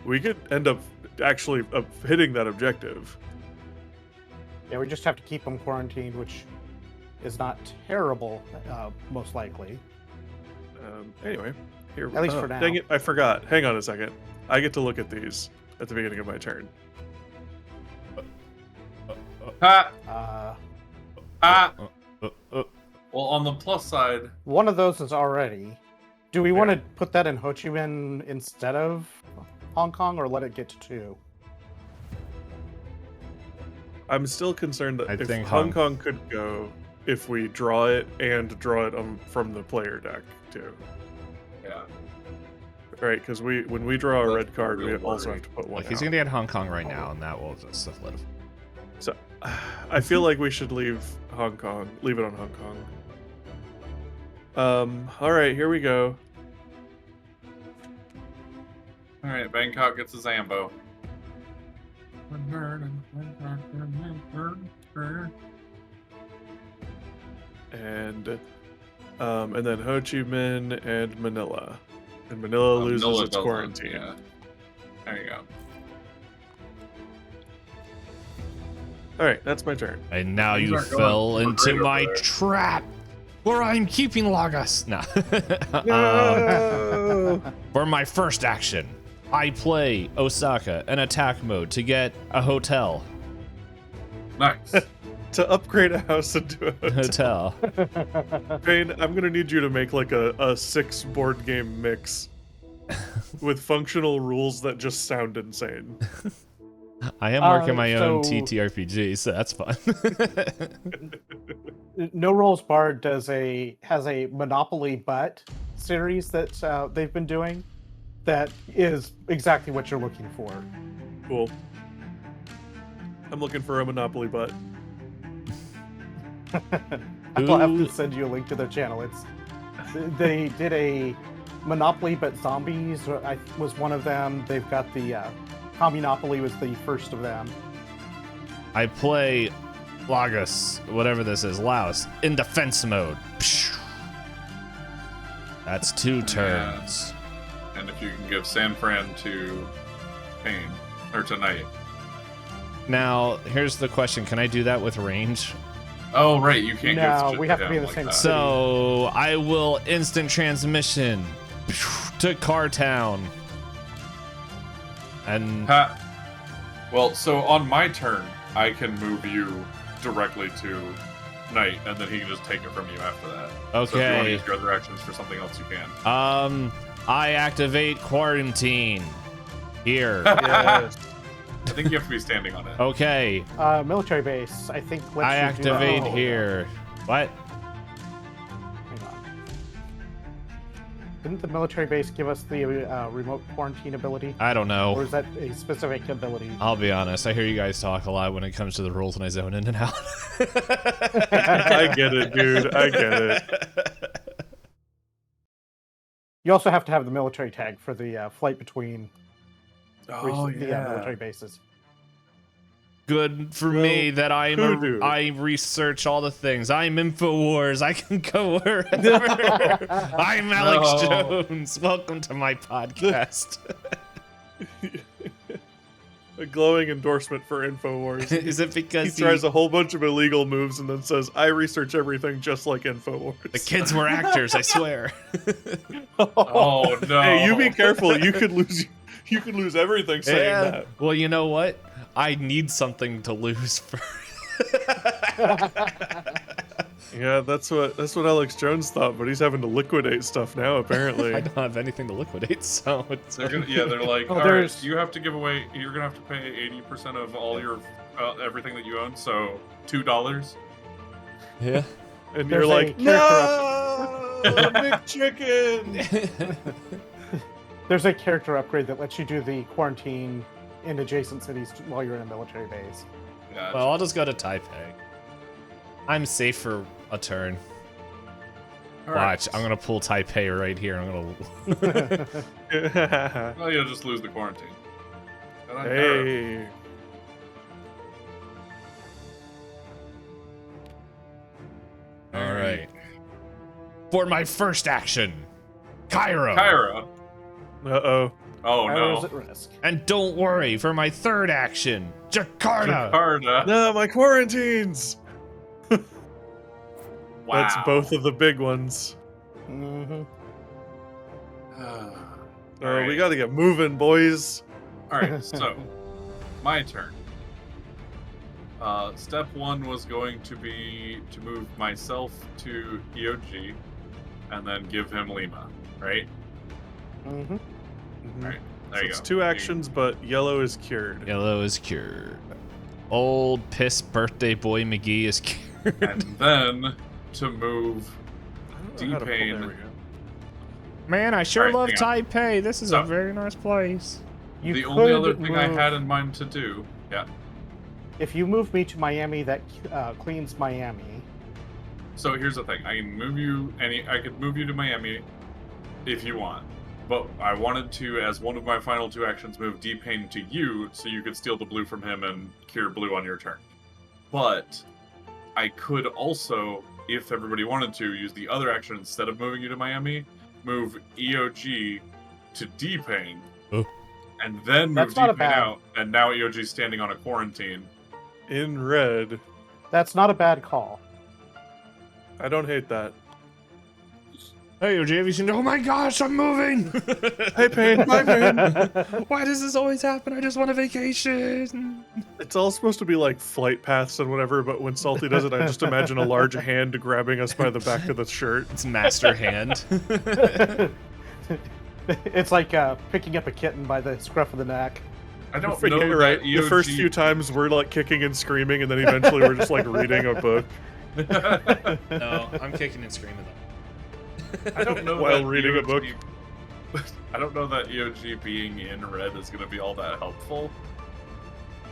we could end up actually hitting that objective. Yeah, we just have to keep them quarantined, which is not terrible, most likely. Anyway, here. At least for now. Dang it! I forgot. Hang on a second. I get to look at these at the beginning of my turn. Ha! Uh, Well, on the plus side, one of those is already. Do we want to put that in Ho Chi Minh instead of Hong Kong, or let it get to 2? I'm still concerned that I if think Hong Kong could go if we draw it and draw it from the player deck too. yeah. Right, because when we draw a That's red card, we real also worry. have to put one Like he's out. gonna get Hong Kong right now, and that will just solidify. So I feel like we should leave it on Hong Kong. All right, here we go. All right, Bangkok gets a Zambo. And then Ho Chi Minh and Manila. And Manila loses Manila its doesn't, quarantine. Yeah. There you go. All right, that's my turn. And now These you aren't going fell super into great my over there. trap, where I'm keeping Lagos. No. No! For my first action, I play Osaka in attack mode to get a hotel. Nice. To upgrade a house into a hotel. Hotel. Payne, I'm gonna need you to make like a 6 board game mix with functional rules that just sound insane. I am working my own so- TTRPG, so that's fun. No Rolls Bard has a Monopoly Butt series that they've been doing. That is exactly what you're looking for. Cool. I'm looking for a Monopoly butt. I'll have Who- to send you a link to their channel. They did a Monopoly but Zombies was one of them. They've got the Communopoly was the first of them. I play Lagos, whatever this is, Laos, in defense mode. Psh. That's 2 turns. And if you can give San Fran to Pain or tonight, Now, here's the question: can I do that with range? Oh, right, you can't No, give we shit have to be him in the like same that. city. So I will instant transmission to Cartown. And Ha. Well, so on my turn, I can move you directly to Knight, and then he can just take it from you after that. So if you want to okay, use your other actions for something else, you can. I activate quarantine here. Yes. I think you have to be standing on it. Okay, Military base, I think. Lets I you do that. activate Oh, here. What? Hang on. Didn't the military base give us the remote quarantine ability? I don't Or know. is that a specific ability? I'll be honest. I hear you guys talk a lot when it comes to the rules, and I zone in and out. I get it, dude. I get it. You also have to have the military tag for the flight between Oh, the military bases. Good for me that hoodoo. I research all the things. I'm Infowars. I can go wherever. I'm Alex No. Jones. Welcome to my podcast. A glowing endorsement for Infowars. Is it He because tries a whole bunch of illegal moves and then says, "I research everything just like Infowars." the kids were actors? I swear. Oh no! Hey, you be careful. You could lose. You could lose everything saying Yeah. that. Well, you know what? I need something to lose for. Yeah, that's what Alex Jones thought, but he's having to liquidate stuff now. Apparently. I don't have anything to liquidate, so it's. They're like, Oh, all right, there's- you have to give away. You're gonna have to pay 80% of all your everything that you own. So $2. Yeah. And There's you're a like, character no, McChicken. There's a character upgrade that lets you do the quarantine in adjacent cities while you're in a military base. Yeah. Well, I'll just go to Taipei. I'm safe for a turn. All right. Watch, I'm gonna pull Taipei right here. I'm gonna. Well, you'll just lose the quarantine. And I'm Hey. All right. For my first action, Cairo. Kyra. Uh-oh. Oh Arrows no. at risk. And don't worry, for my third action, Jakarta. Jakarta. No, my quarantines. Wow. That's both of the big ones. Mm-hmm. Oh, we got to get moving, boys. All right, so my turn. Step one was going to be to move myself to EOG, and then give him Lima. Right? Mm-hmm. Right. So There you it's go. two actions, but yellow is cured. Yellow is cured. Old piss birthday boy McGee is cured. And then to move I don't know how to pull- D-Pain. there we go. Man, I sure All right, love hang Taipei. This is So- a very nice place. You the could only other thing I move- had in mind to do, yeah. If you move me to Miami, that cleans Miami. So here's the thing: I can move you I could move you to Miami if you want, but I wanted to, as one of my final two actions, move D-Pain to you, so you could steal the blue from him and cure blue on your turn. But I could also, if everybody wanted to, use the other action instead of moving you to Miami, move EOG to D-Pain, Oh. and then move That's not a D-Pain bad- out, and now EOG's standing on a quarantine. In red. That's not a bad call. I don't hate that. Hey, OJ, have you seen? Oh my gosh, I'm moving! Hey, Pain. Bye, Pain. Why does this always happen? I just want a vacation. It's all supposed to be like flight paths and whatever, but when Salty does it, I just imagine a large hand grabbing us by the back of the shirt. It's master hand. It's like picking up a kitten by the scruff of the neck. I don't Forget- know right. that The first EOG few times we're like kicking and screaming, and then eventually we're just like reading a book. No, I'm kicking and screaming though. I don't know While that reading a book. I don't know that EOG being in red is going to be all that helpful.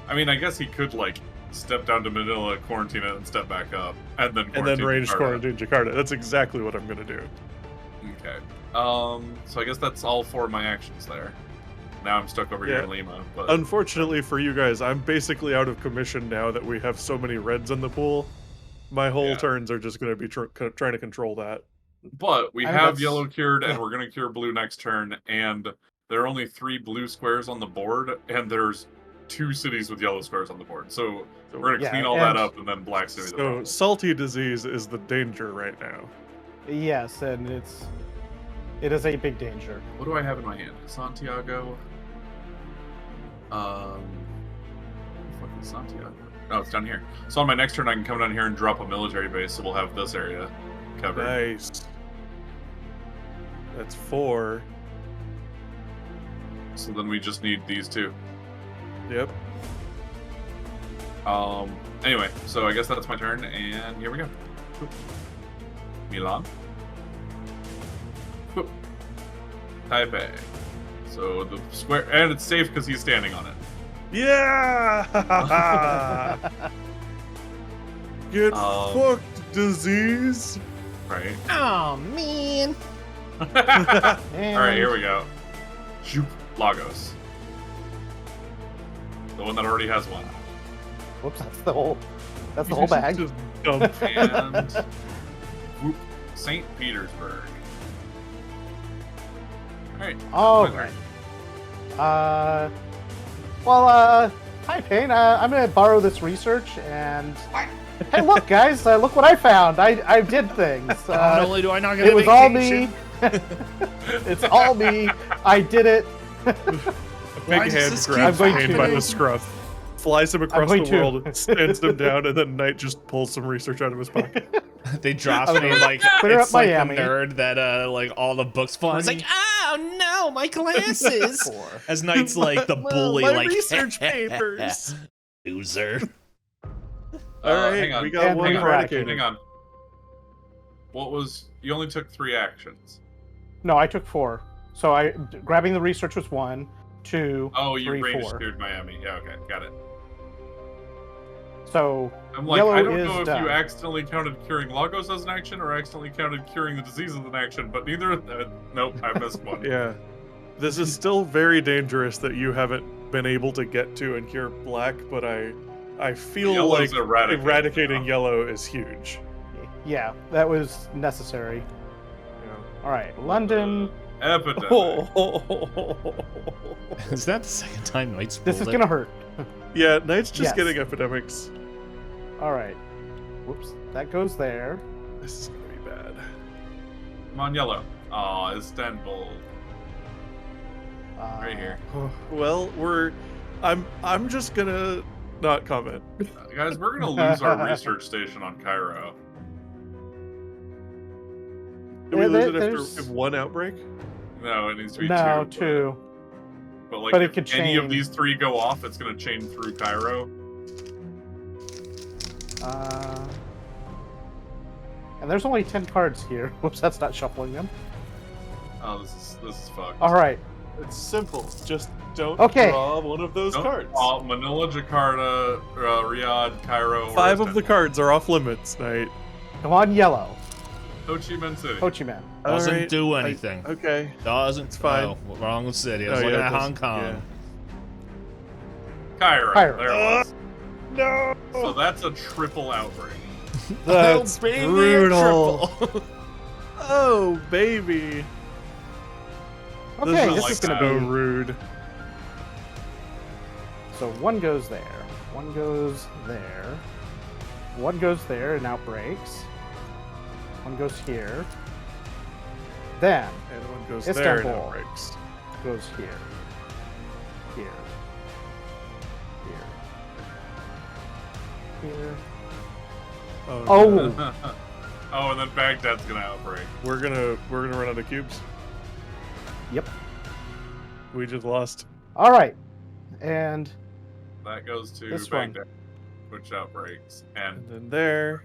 I mean, I guess he could like step down to Manila, quarantine it, and step back up, and then Range Jakarta. quarantine Jakarta. That's exactly what I'm gonna do. Okay. So I guess that's all four of my actions there. Now I'm stuck over here Yeah. in Lima. But Unfortunately for you guys, I'm basically out of commission now that we have so many reds in the pool. My whole Yeah. turns are just gonna be trying to control that. we I mean, have that's- yellow cured, and we're going to cure blue next turn. And there are only 3 blue squares on the board, and there's 2 cities with yellow squares on the board. So we're gonna Yeah, clean all that and- up, and then black's gonna be the So problem. salty disease is the danger right now. Yes, and it is a big danger. What do I have in my hand? Santiago. Fucking Santiago. Oh, it's down here. So on my next turn, I can come down here and drop a military base, so we'll have this area covered. Nice. That's 4. So then we just need these 2. Yep. Anyway, so I guess that's my turn, and here we go. Whoop. Milan. Whoop. Taipei. So the square, and it's safe because he's standing on it. Yeah! Get fucked, disease! Right. Oh man. All right, here we go. Shoop. Lagos. The one that already has one. Whoops, that's the whole bag. Just dump. And whoop, St. Petersburg. Alright. All right. Hi Payne. I'm gonna borrow this research and. Hey, look, guys! Look what I found. I did things. Not only do I not get It a was all vacation, me. It's all me. I did it. A Why big does hand this grabs keep Payne by happening? the scruff, flies him across going the to. world, stands him down, and then Knight just pulls some research out of his pocket. they drop I'm me gonna like clear it's up like Miami. the nerd that like all the books fall. It's like, oh no, my glasses. 4. As Knight's like the bully, My like research papers. loser. All right, hang on. we got And one hang on, eradicated. Hang on. What was... You only took 3 actions. No, I took 4. So grabbing the research was 1, 2, Oh, you 3, range 4. cleared Miami. Yeah, okay. Got it. So I'm like, yellow I don't is know if done. you accidentally counted curing Lagos as an action or accidentally counted curing the disease as an action, but neither... nope, I missed one. Yeah. This is still very dangerous that you haven't been able to get to and cure black, but I feel Yellow's like eradicating yellow is huge. Yeah, that was necessary. All right, London. Epidemic. Is that the second time Knight's This is pulled it? gonna hurt. Yeah, Knight's just Yes. getting epidemics. All right. Whoops, that goes there. This is gonna be bad. Come on, yellow. Aw, Istanbul. Right here. Well, I'm just gonna not comment. Guys, we're gonna lose our research station on Cairo. Do we Yeah, lose it there's- after one outbreak? No, it needs to be No, 2. 2. But like, But it if could any of chain. these 3 go off, it's gonna chain through Cairo. And there's only 10 cards here. Whoops, that's not shuffling them. Oh, this is fucked. All right. It's simple. Just don't Okay. draw one of those Don't- cards. Manila, Jakarta, Riyadh, Cairo. or 5 of the Istanbul. cards are off limits, Knight. Come on, yellow. Ho Chi Minh City. Ho Chi Minh. Doesn't Alright, do anything. Okay. Doesn't. It's fine. Oh, wrong city. I was Oh, looking yeah, at it Hong doesn't- Kong. yeah. Cairo. Cairo. There it was. No. So that's a triple outbreak. That's Oh, baby, brutal. triple. Oh, baby. Okay, not this like is gonna that. So be. rude. So 1 goes there. 1 goes there. 1 goes there and outbreaks. 1 goes here. Then And one goes there and Istanbul. outbreaks. goes here. Here. Here. Here. Oh, Oh! no. Oh, and then Baghdad's gonna outbreak. We're gonna run out of cubes. Yep. We just lost. All right. And That goes to This one. Baghdad, which outbreaks, and And then there.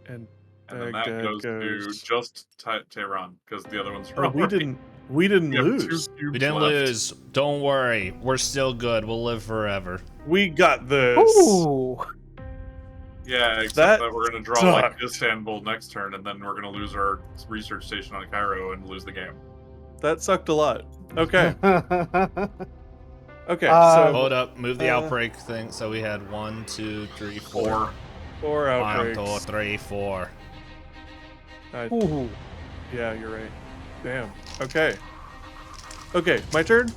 And then that Baghdad goes goes. to just Tehran because the other ones are Oh, we already- didn't we didn't We have 2 lose. cubes We didn't left. lose. Don't worry. We're still good. We'll live forever. We got this. ooh, Yeah, except That that we're gonna draw like sucked. Istanbul next turn, and then we're gonna lose our research station on Cairo and lose the game. That sucked a lot. Okay. Okay. Uh, Hold up. Move the Uh, outbreak thing. So we had 1, 2, 3, 4. 4. 4 1, outbreaks. 2, 3, 4. ooh. Yeah, you're right. Damn. Okay. Okay, my turn.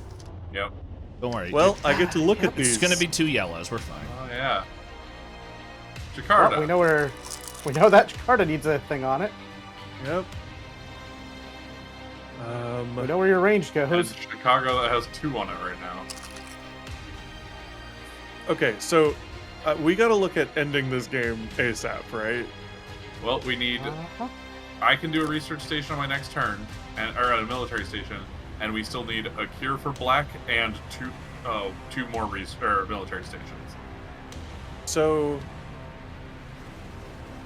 Yep. Don't worry. Well, I get to look at these. It's gonna be 2 yellows. We're fine. Oh yeah. Jakarta. Well, we know that Jakarta needs a thing on it. Yep. We know where your range And goes. Chicago that has 2 on it right now. Okay, so we got to look at ending this game ASAP, right? Well, we need. Uh-huh. I can do a research station on my next turn, or a military station, and we still need a cure for black and 2 more military stations. So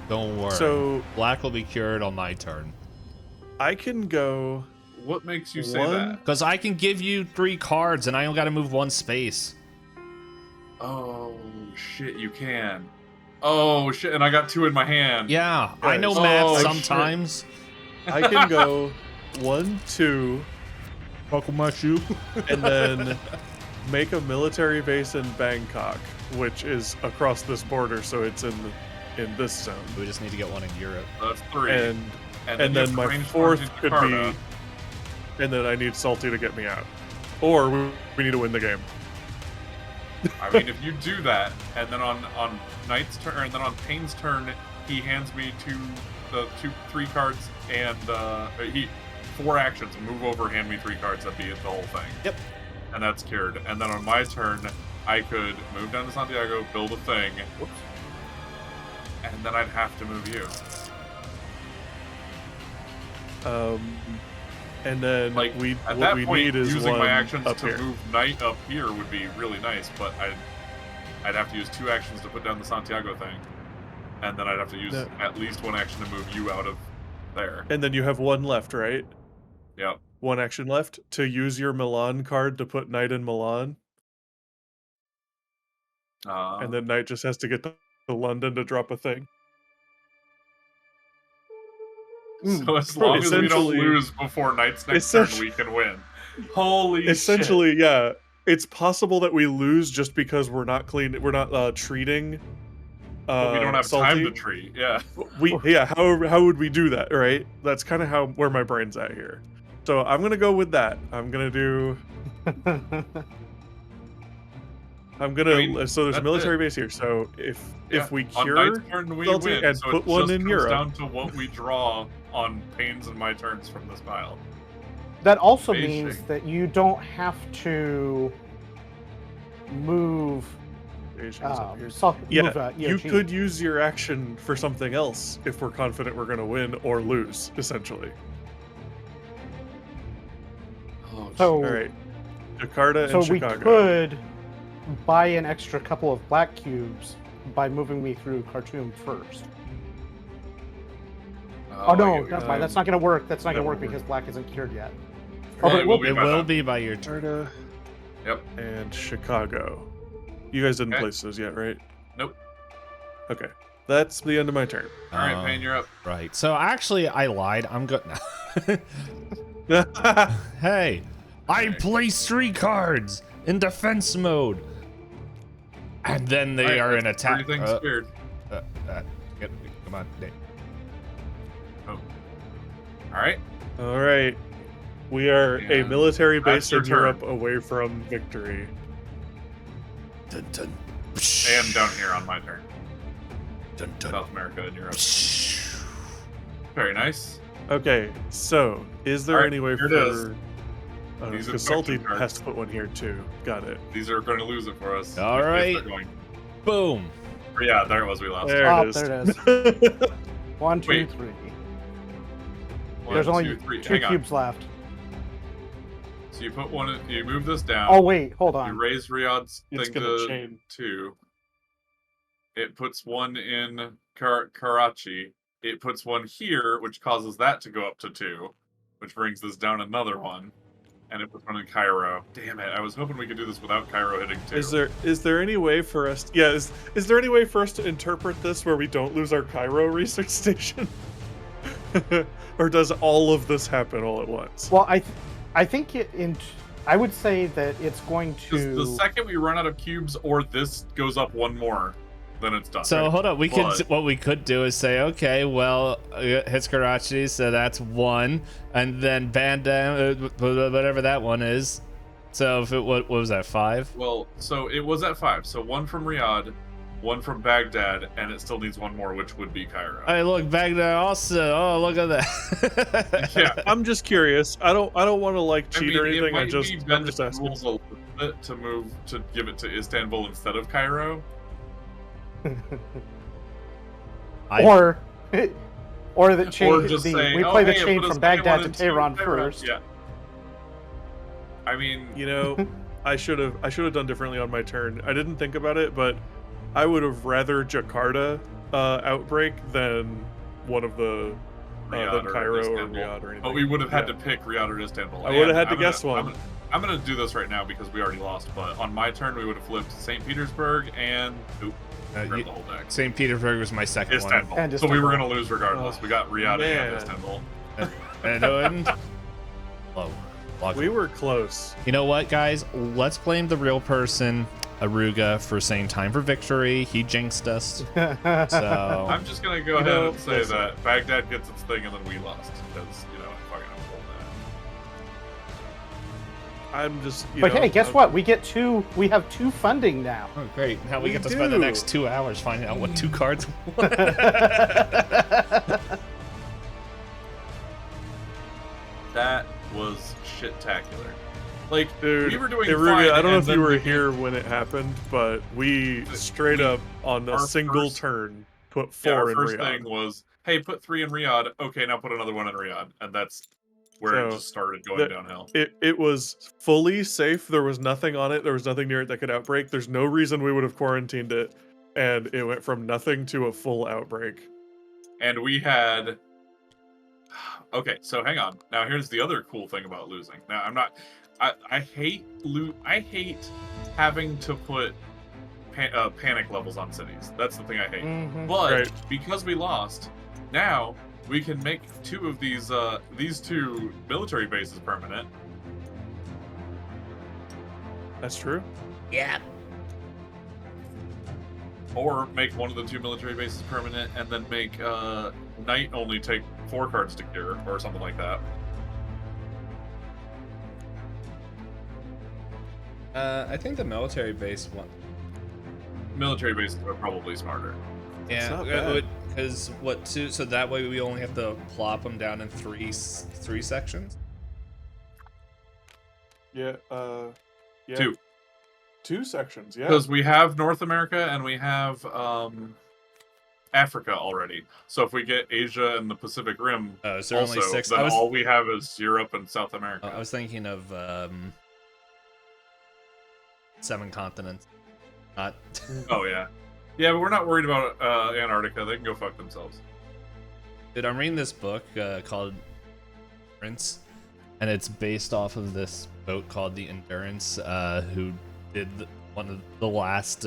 Don't worry. So- black will be cured on my turn. I can go. What makes you say One- that? Because I can give you 3 cards, and I only got to move 1 space. Oh shit, you can. Oh shit, and I got 2 in my hand. Yeah, I know Guys. math Oh, shit. sometimes. I can go 1, 2, Buckle my shoe. and then make a military base in Bangkok, which is across this border, so it's in this zone. We just need to get one in Europe. That's 3. And you then have to my range 4th forge could Jakarta. be, and then I need Salty to get me out, or we need to win the game. I mean, if you do that, and then on Knight's turn, and then on Payne's turn, he hands me 3 cards, and 4 actions. Move over, hand me 3 cards. That'd be it, the whole thing. Yep. And that's cured. And then on my turn, I could move down to Santiago, build a thing. Whoops. And then I'd have to move you. And then Like we at what that we point, need is using one my actions up to here. move Knight up here would be really nice, but I'd have to use 2 actions to put down the Santiago thing, and then I'd have to use No. at least 1 action to move you out of there. And then you have 1 left, right? Yep. 1 action left to use your Milan card to put Knight in Milan, and then Knight just has to get to London to drop a thing. So as long as we don't Essentially- lose before Knight's next turn, we can win. Holy Essentially, yeah. It's possible that we lose just because we're not treating. shit. But we don't have Salty. time to treat. Yeah. How would we do that, right? That's kind of where my brain's at here. So I'm gonna go with that. I'm gonna do. So there's a that's military base here. So if we on cure Knight's turn, we Salty win. and So put it one just in comes Europe. down to what we draw on Payne's and my turns from this pile. That also Beijing. means that you don't have to move. Asians up here. Yeah, Yeah, you could use your action for something else if we're confident we're going to win or lose, essentially. Oh, So, All right, Jakarta so and we Chicago. could buy an extra couple of black cubes by moving me through Khartoum first. Oh, no, never mind. That's not going to work. That's not going to work because black isn't cured yet. Well, but it will It by will then. be by your turn. Jakarta Yep. and Chicago. You guys didn't Okay. place those yet, right? Nope. Okay, that's the end of my turn. All right, Um, Payne, you're up. Right. So actually, I lied. I'm good. Hey, I Okay. placed 3 cards in defense mode, and then they All right, are in that's attack. Everything's scared. Come on. All right. All right, we are a And military that's base your in turn. Europe away from victory. Dun, dun. And down here on my turn. Dun, dun. South America and Europe. Very nice. Okay, so is there All right, any way here it is. for? These are Because Salty question cards. has to put one here too. Got it. These are going to lose it for us. All if right. they're going. Boom. Yeah, there it was. We lost. There Oh, it is. there it is. 1, 2, Wait. 3. One, There's only 2, 3. 2 Hang on. cubes left. So you put one. You move this down. Oh wait, hold on. You raise Riyadh's It's thing gonna to chain. 2. It puts one in Karachi. It puts one here, which causes that to go up to 2, which brings this down another one. And it puts one in Cairo. Damn it! I was hoping we could do this without Cairo hitting 2. Is there any way for us? Yeah, is there any way for us to interpret this where we don't lose our Cairo research station? Or does all of this happen all at once? Well, I think I would say that it's going 'Cause to. the second we run out of cubes, or this goes up one more, then it's done. So hold on. But- What we could do is say, okay, well, hits Karachi, so that's 1, and then Bandam, whatever that one is, So if it what was that 5? Well, so it was at 5. So 1 from Riyadh, 1 from Baghdad, and it still needs 1 more, which would be Cairo. Hey, look, Baghdad also. Oh, look at that. Yeah. I'm just curious. I don't want to like cheat or anything. It might be I'm bend just the asking. rules a little bit to give it to Istanbul instead of Cairo. Or the chain. Or just say, we oh, play the hey, chain put us from Baghdad to into Tehran first. Yeah. I mean, You know, I should have done differently on my turn. I didn't think about it, but I would have rather Jakarta outbreak than one of the Riyadh than or Cairo or Istanbul. Riyadh or anything. But we would have had Yeah. to pick Riyadh or Istanbul. I would have And had to I'm guess gonna- one. I'm gonna do this right now because we already lost. But on my turn, we would have flipped St. Petersburg and grabbed the whole deck. St. Petersburg was my second Istanbul. And So we were Istanbul. gonna lose regardless. Oh, We got Riyadh man. and Istanbul. one. And oh, log- We were close. You know what, guys? Let's blame the real person, Aruga, for saying time for victory. He jinxed us. So I'm just gonna go You ahead know, and say listen. that Baghdad gets its thing and then we lost because fucking uphold I'm just. But hey, guess what? We have 2 funding now. oh, great. Now we We get to spend the do. next 2 hours finding out what 2 cards that was shit-tacular. Like, Dude, we were doing Iruga, fine, I don't know and if then you were we- here when it happened, but we straight up on a our single first- turn put Yeah, 4 our in first Riyadh. thing was, hey, put 3 in Riyadh. Okay, now put another one in Riyadh, and that's where it So, just started going the- downhill. It was fully safe. There was nothing on it. There was nothing near it that could outbreak. There's no reason we would have quarantined it, and it went from nothing to a full outbreak. And we had. Okay, so hang on. Now here's the other cool thing about losing. Now I'm not. I hate I hate having to put panic levels on cities. That's the thing I hate. Mhm. But Right. because we lost, now we can make 2 of these 2 military bases permanent. That's true. Or make one of the 2 military bases permanent, and then make Knight only take 4 cards to cure, or something like that. I think the military base one. Military bases are probably smarter. Yeah, not bad. because what 2? So that way we only have to plop them down in 3 sections. Yeah. Yeah. 2. 2 sections. Yeah. Because we have North America and we have Africa already. So if we get Asia and the Pacific Rim, Oh, is there also, only 6? then all we have is Europe and South America. I was thinking of 7 continents. Not. Oh yeah, yeah, but we're not worried about Antarctica. They can go fuck themselves. Dude, I'm reading this book called Endurance, and it's based off of this boat called the Endurance, who did one of the last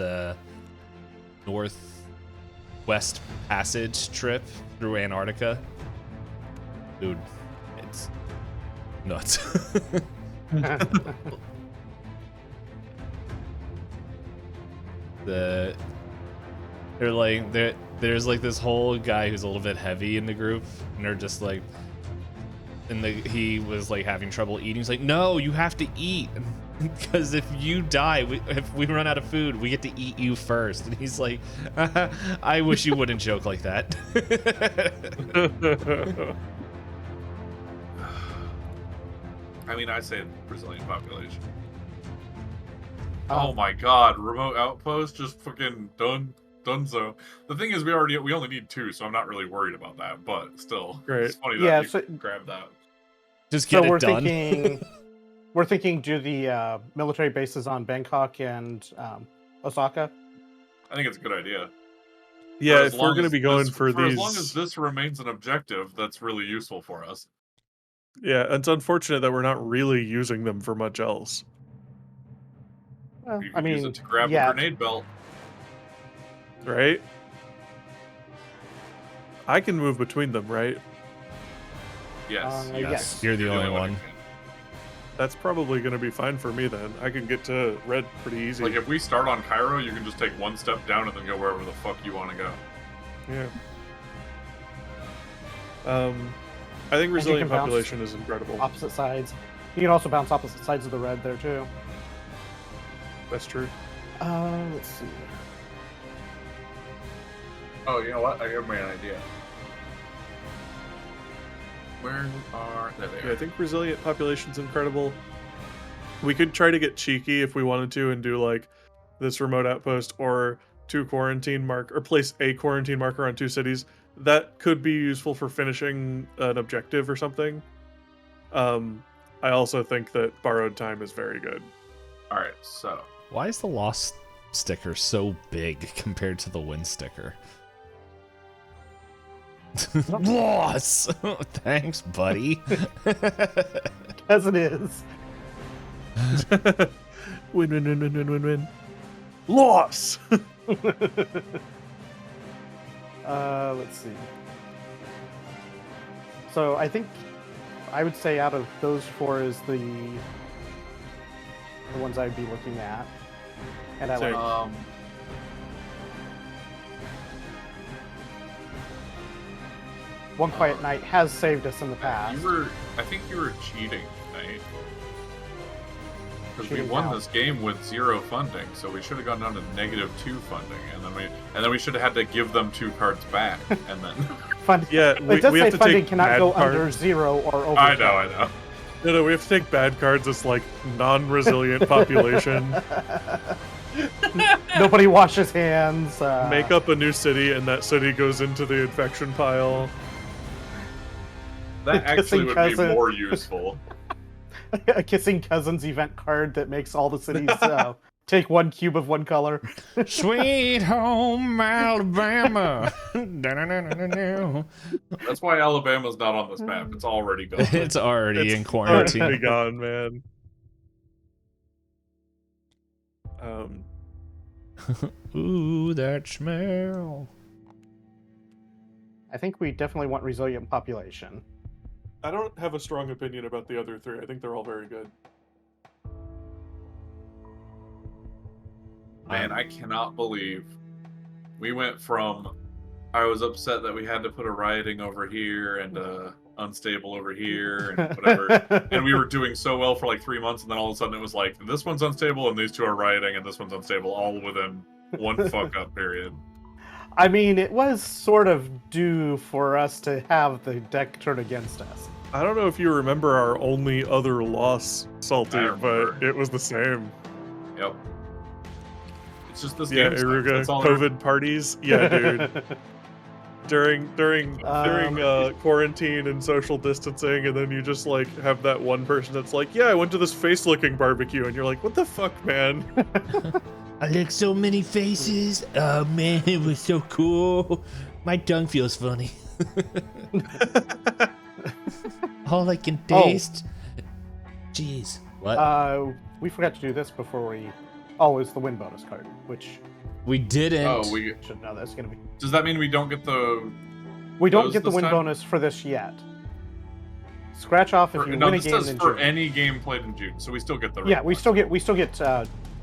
Northwest Passage trip through Antarctica. Dude, it's nuts. There's like this whole guy who's a little bit heavy in the group, and they're just like, he was like having trouble eating. He's like, no, you have to eat, because if you die, if we run out of food, we get to eat you first. And he's like, I wish you wouldn't joke like that. I mean, I say Brazilian population. Oh. Oh my god, remote outpost just fucking donezo. The thing is, we only need 2, so I'm not really worried about that. But still, Great. it's funny that Yeah, you so- grab that. Just get So we're it done. thinking do the military bases on Bangkok and Osaka. I think it's a good idea. Yeah, For if as we're long going to as be going this- for these, as long as this remains an objective, that's really useful for us. yeah, it's unfortunate that we're not really using them for much else. Well, You I could use mean, it to grab yeah, a grenade belt. Right? I can move between them, right? Yes. yes. You're the only who one. can. That's probably going to be fine for me then. I can get to red pretty easy. Like if we start on Cairo, you can just take 1 step down and then go wherever the fuck you want to go. Yeah. I think you resilient can bounce population is incredible. opposite sides. You can also bounce opposite sides of the red there too. That's true. Let's see. Oh, you know what? I have my idea. Where are there? They Yeah, are. I think resilient population's incredible. We could try to get cheeky if we wanted to and do like this remote outpost or place a quarantine marker on 2 cities. That could be useful for finishing an objective or something. I also think that borrowed time is very good. All right, so Why is the lost sticker so big compared to the win sticker? Loss! Thanks, buddy. As it is. Win. Loss! Let's see. So I think I would say out of those 4 is the ones I'd be looking at. And I Same. like One Quiet Night has saved us in the past. I think you were cheating tonight. Because we Cheating won how? this game with 0 funding, so we should have gone down to -2 funding, and then we should have had to give them 2 cards back, and then. Fund- Yeah, it does we say have to funding take cannot bad go cards. under 0 or over. I 10. know. No, we have to take bad cards as like non-resilient population. Nobody washes hands. Make up a new city, and that city goes into the infection pile. That Kissing actually would cousin. be more useful. a kissing cousins event card that makes all the cities take 1 cube of 1 color. Sweet home Alabama. Da-na-na-na-na-na. That's why Alabama's not on this map. It's already gone. It's already in It's quarantine. already gone, man. Ooh, that smell. I think we definitely want resilient population. I don't have a strong opinion about the other 3. I think they're all very good. Man, I cannot believe we went from I was upset that we had to put a rioting over here and unstable over here and whatever, and we were doing so well for like 3 months, and then all of a sudden it was like this one's unstable and these 2 are rioting and this one's unstable, all within 1 fuck up period. I mean, it was sort of due for us to have the deck turn against us. I don't know if you remember our only other loss, Salty, I but remember. it was the same. Yep. It's just this Yeah, game stuff. Iruga, That's all COVID parties. Yeah, dude. during quarantine and social distancing, and then you just like have that one person that's like, yeah, I went to this face-looking barbecue, and you're like, what the fuck, man? I licked so many faces. Oh man, it was so cool. My tongue feels funny. All I can taste. Jeez. What? We forgot to do this before we... Oh, it's the win bonus card, which We didn't. Oh, we should know that's going to be... does that mean we don't get the? We don't Those get the this win time? bonus for this yet. Scratch off if you No, win a this game says in for June. any game played in June, so we still get the. Yeah, we roadblock. still get. Well, that's still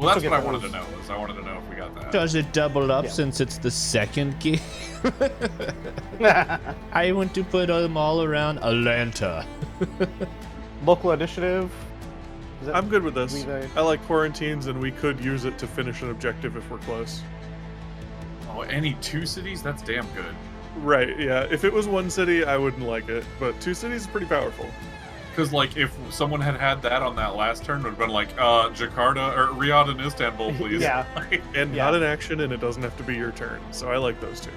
what get I wanted to those. know. Is I wanted to know if we got that. Does it double up Yeah. since it's the second game? I want to put them all around Atlanta. Local initiative. Is that- I'm good with this. we the- I like quarantines, and we could use it to finish an objective if we're close. Oh, any 2 cities? That's damn good. Right, yeah. If it was 1 city, I wouldn't like it, but 2 cities is pretty powerful. Because like if someone had had that on that last turn, it would have been like Jakarta or Riyadh and Istanbul, please. Yeah. And Yeah. not an action, and it doesn't have to be your turn, so I like those 2.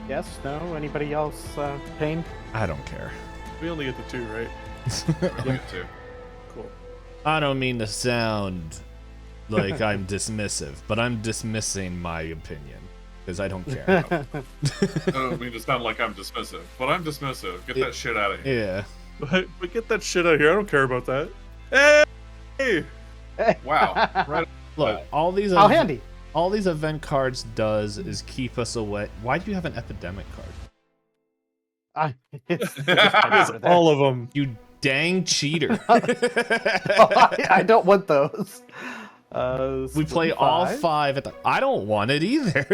Yes. No. Anybody else? Pain. I don't care. We only get the 2, right? I like it too. Cool. I don't mean to sound like I'm dismissive, but I'm dismissing my opinion because I don't care. I don't mean to sound like I'm dismissive, but I'm dismissive. Get that shit out of here. Yeah. But get that shit out of here. I don't care about that. Hey! Wow. Right. Look, all these How handy. all these event cards does is keep us away. Why do you have an epidemic card? It's It's all of them. You dang cheater. I don't want those. We play all 5 at the. I don't want it either.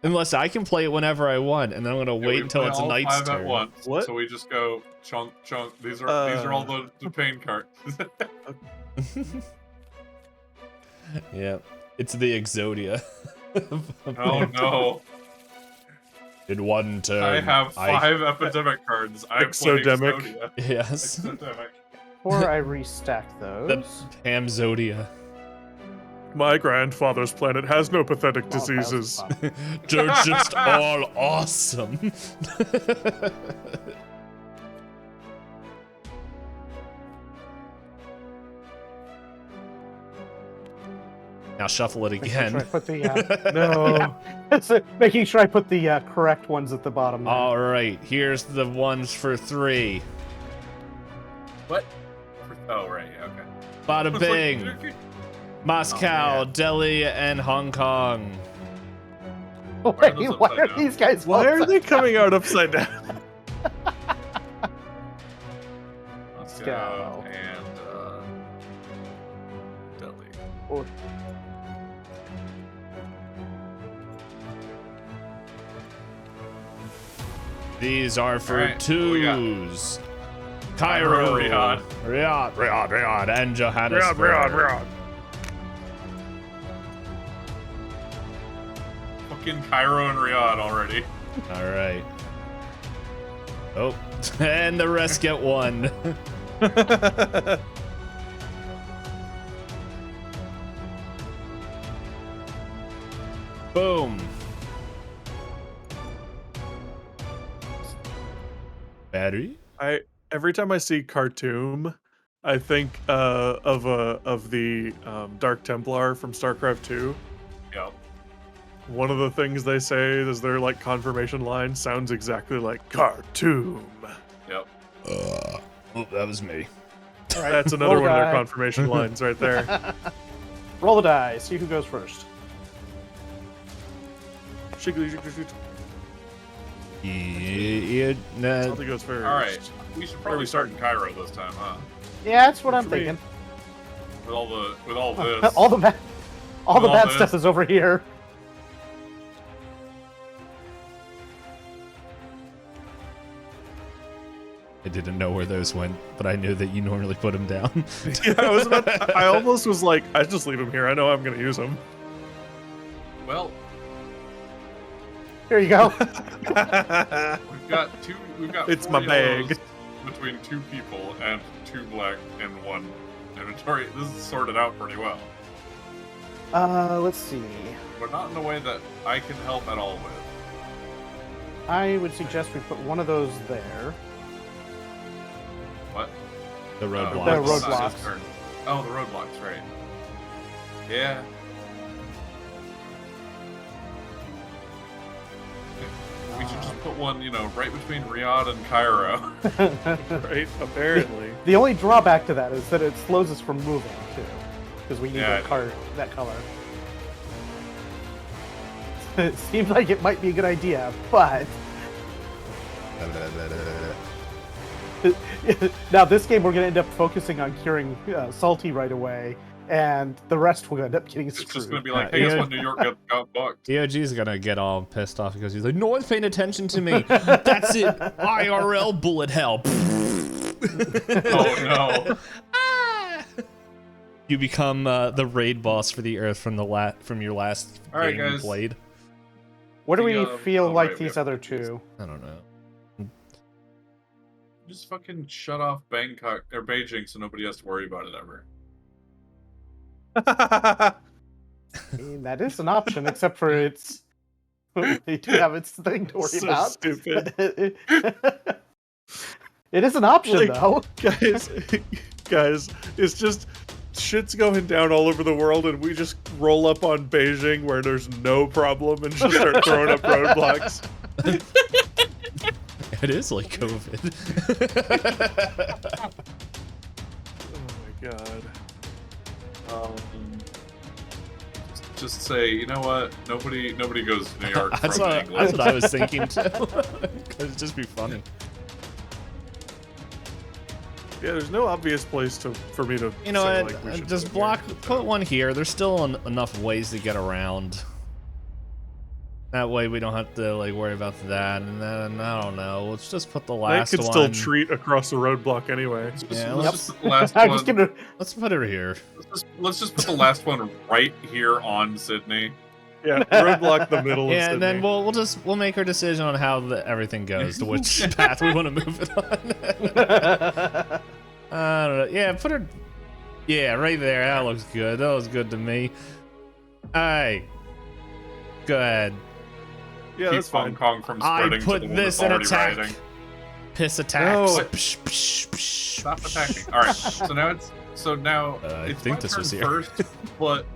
Unless I can play it whenever I want, and then I'm gonna Yeah, wait we until play it's all Knight's 5 at turn. once. What? So we just go chunk chunk. These are all the pain cards. Yeah, it's the Exodia. Oh no! In one turn, I have 5 epidemic cards. I have played Exodemic. Exodia. Yes, Exodemic. Before I restack the those. Hamzodia. My grandfather's planet has no pathetic diseases. They're just all awesome. Now shuffle it Making sure I again. put the, No. So making sure I put the correct ones at the bottom. there. All right, here's the ones for 3. What? Oh right, yeah, okay. Bada It's bing. like- Moscow, Oh, man. Delhi, and Hong Kong. Wait, those why upside are down? these guys? Why are upside- they coming out upside down? Moscow and Delhi. Oh, These are for All right, what we got? 2s. Cairo, Riyadh. Riyadh, and Johannesburg. Fucking Cairo and Riyadh already. All right. Oh, and the rest get 1. Boom. Battery? Every time I see Khartoum, I think of the Dark Templar from StarCraft 2. Yep. One of the things they say is their like confirmation line sounds exactly like Khartoum. Yep. Oh, that was me. all right, That's another roll one of their die. confirmation lines right there. Roll the die. See who goes first. Shiggly, shiggly, shiggly. Yeah, Something goes first. All right. We should probably start in Cairo this time, huh? Yeah, that's what I'm For me. thinking. With all this. all the bad, all the All bad this. stuff is over here. I didn't know where those went, but I knew that you normally put them down. Yeah, I almost was like, I just leave him here. I know I'm gonna use him. Well, Here you go. we've got two. We've got. It's 4 my bag. yellows between 2 people and 2 black and 1 inventory. This is sorted out pretty well, Let's see. but not in a way that I can help at all with. I would suggest we put one of those there. What? The roadblocks. The it's not roadblocks. his turn. Oh, the roadblocks, right? Yeah. We should just put one, right between Riyadh and Cairo. Right? Apparently. The only drawback to that is that it slows us from moving too, because we need Yeah, that color. It seems like it might be a good idea, but now this game we're going to end up focusing on curing Salty right away, and the rest will end up getting It's screwed. just going to be like, Yeah, hey, guess yeah. what? New York got bucked. EOG's gonna get all pissed off because he's like, no one's paying attention to me. That's it. IRL bullet hell. Oh no. You become the raid boss for the Earth from your last All right, game you guys. played. What do we The, feel oh, like right, we these have other to do two? I don't know. Just fucking shut off Bangkok or Beijing so nobody has to worry about it ever. I mean, that is an option, except for it's they do have its thing to worry So about. stupid. It is an option, Like- though. guys, it's just shit's going down all over the world, and we just roll up on Beijing where there's no problem and just start throwing up roadblocks. It is like COVID. Oh my god. Just say, you know what? Nobody goes to New York that's, from what, England. that's what I was thinking too. It'd just be funny. Yeah, there's no obvious place for me to. You know say, what? like, we should Just put block. here. Put one here. There's still enough ways to get around. That way we don't have to like worry about that. And then I don't know. Let's just put the Knight last could one. still treat across the roadblock anyway. Yeah, Let's just put the last I'm one. just gonna. Let's put it here. Let's just put the last one right here on Sydney. Yeah, roadblock the middle. Yeah, of and then Sydney. we'll make our decision on how everything goes to which path we want to move it on. I don't know. Yeah, put her. Yeah, right there. That looks good. That was good to me. All right, go ahead. Yeah, Keep that's fine. Hong Kong from I spreading to put the one this that's in already attack. riding. Piss attacks. No. Psh, psh, psh. Stop attacking. All right. So now I it's think my this turn was here. first, but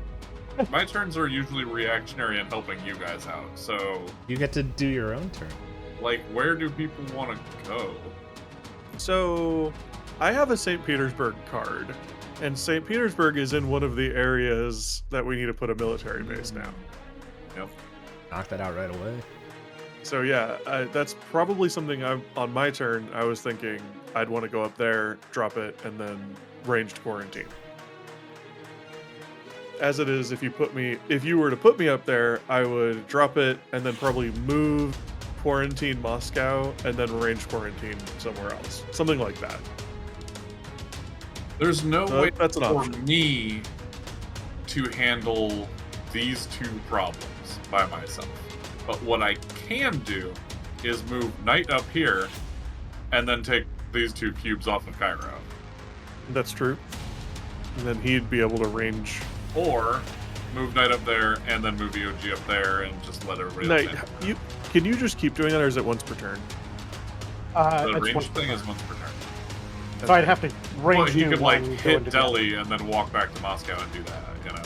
my turns are usually reactionary and helping you guys out. So, You get to do your own turn. like, where do people want to go? So, I have a St. Petersburg card, and St. Petersburg is in one of the areas that we need to put a military base now. Yep. Knock that out right away. So yeah, that's probably something on my turn. I was thinking I'd want to go up there, drop it, and then ranged quarantine. As it is, if you were to put me up there, I would drop it and then probably move quarantine Moscow and then range quarantine somewhere else, something like that. There's no way That's an for option. me to handle these two problems by myself. But what I can do is move Knight up here and then take these two cubes off of Cairo. That's true. And then he'd be able to range. Or move Knight up there and then move EOG up there and just let everybody Knight, else can you just keep doing that, or is it once per turn? in. The It's range once thing per is turn. once per turn. So I'd have to range Well, he you could while like we go hit into Delhi and then walk back to Moscow and do that, you know.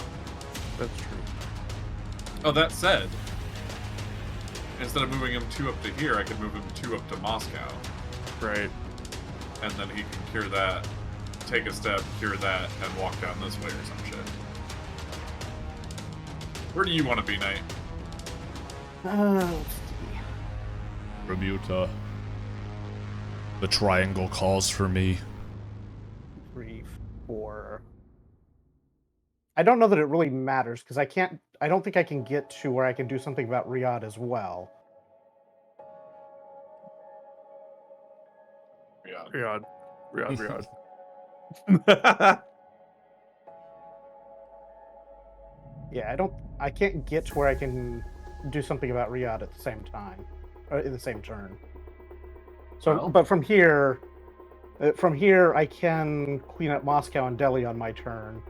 That's true. Oh, that said, instead of moving him 2 up to here, I could move him 2 up to Moscow. Right. And then he can cure that, take a step, cure that, and walk down this way or some shit. Where do you want to be, Knight? Remuta. The triangle calls for me. 3, 4. I don't know that it really matters because I don't think I can get to where I can do something about Riyadh as well. Yeah. Riyadh. Yeah, I can't get to where I can do something about Riyadh at the same time, or in the same turn. So, Well. but from here I can clean up Moscow and Delhi on my turn,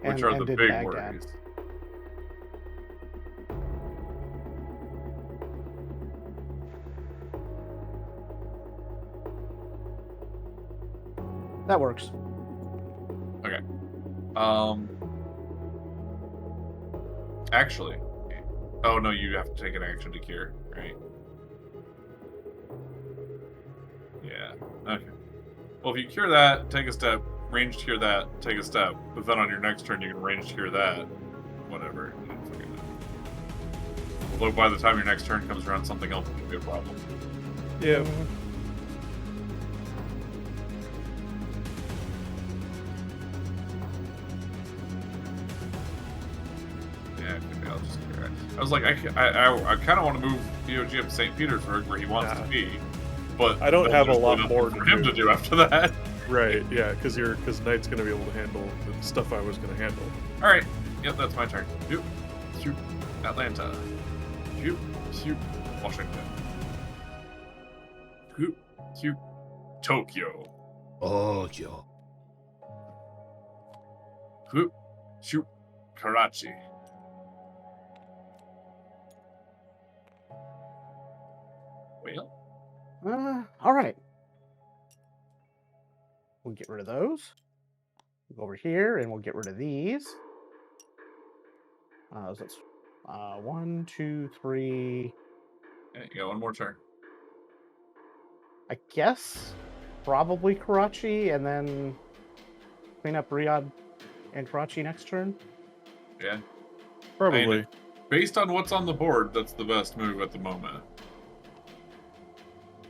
and, Which are and the did big Baghdad. worries. That works. Actually, oh no, you have to take an action to cure, right? Yeah. Okay. Well, if you cure that, take a step, range cure that, take a step, but then on your next turn you can range cure that, whatever. Although by the time your next turn comes around, something else could be a problem. Yeah. Yeah, maybe I'll just cure it. I was like, I kind of want to move EOG up to St. Petersburg where he wants to be, but I don't then have a there's lot nothing more for to him do. to do after that. Right. Yeah. Because Knight's gonna be able to handle the stuff I was gonna handle. All right. Yep, that's my turn. Shoot, shoot, Atlanta. Shoot, shoot, Washington. Shoot, shoot, Tokyo. Oh, yo. Shoot, shoot, Karachi. Well, All right. We'll get rid of those. We'll go over here and we'll get rid of these. So that's 1, 2, 3. yeah, you got one more turn. I guess probably Karachi, and then clean up Riyadh and Karachi next turn. Yeah. Probably. Based on what's on the board, that's the best move at the moment.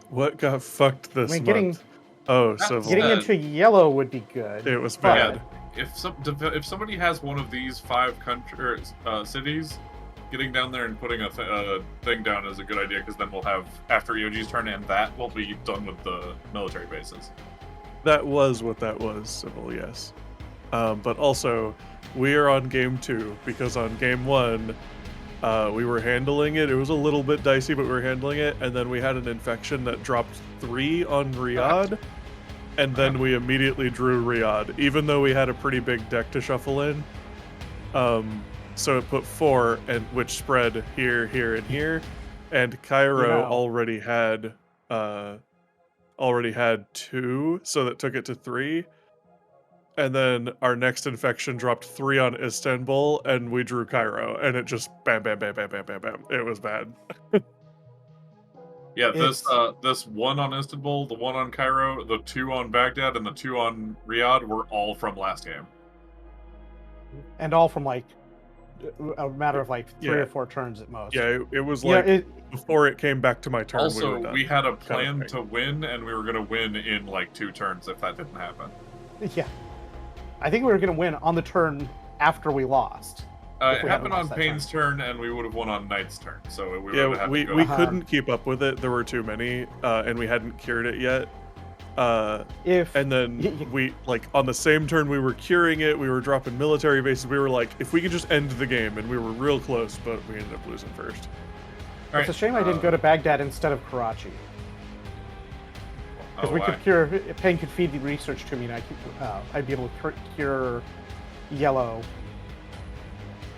What got fucked this I mean, month? Oh, That's civil. Getting Uh, into yellow would be good. It was but- bad. If somebody has one of these 5 cities, getting down there and putting a thing down is a good idea, because then we'll have, after EOG's turn and that, we'll be done with the military bases. That was what that was, civil, yes. But also, we are on game 2, because on game 1, we were handling it. It was a little bit dicey, but we were handling it, and then we had an infection that dropped 3 on Riyadh, and then we immediately drew Riyadh, even though we had a pretty big deck to shuffle in. So it put 4, and which spread here, here, and here, and Cairo Yeah. already had 2, so that took it to 3. And then our next infection dropped 3 on Istanbul, and we drew Cairo, and it just bam, bam, bam, bam, bam, bam, bam. It was bad. Yeah, It's- this 1 on Istanbul, the 1 on Cairo, the 2 on Baghdad, and the 2 on Riyadh were all from last game. And all from like a matter of like 3 Yeah. or 4 turns at most. Yeah, it was Yeah, like before it came back to my turn. Also, we, were done. we had a kind of plan thing. to win, and we were going to win in like 2 turns if that didn't happen. yeah. I think we were going to win on the turn after we lost. If It we happened hadn't on lost that Payne's turn, and we would have won on Knight's turn. So we would have Yeah, had we, to go. we Uh-huh. couldn't keep up with it. There were too many, and we hadn't cured it yet. If And then we, like, on the same turn we were curing it, we were dropping military bases. We were like, if we could just end the game, and we were real close, but we ended up losing first. All it's a right, shame I didn't go to Baghdad instead of Karachi. Because oh, we why? could cure. Payne could feed the research to me, and I'd be able to cure yellow.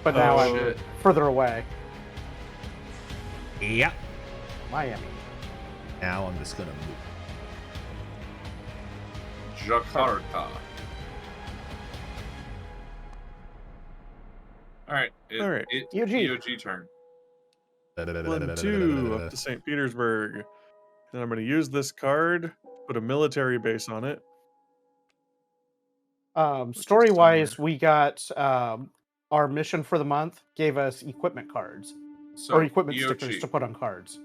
But now I'm shit. further away. Yep. Miami. Now I'm just gonna move. Jakarta. All right. All right. EOG. EOG turn. 1-2 up to St. Petersburg. And I'm going to use this card, put a military base on it. is Story wise, we got our mission for the month gave us equipment cards So or equipment EOG, stickers to put on cards.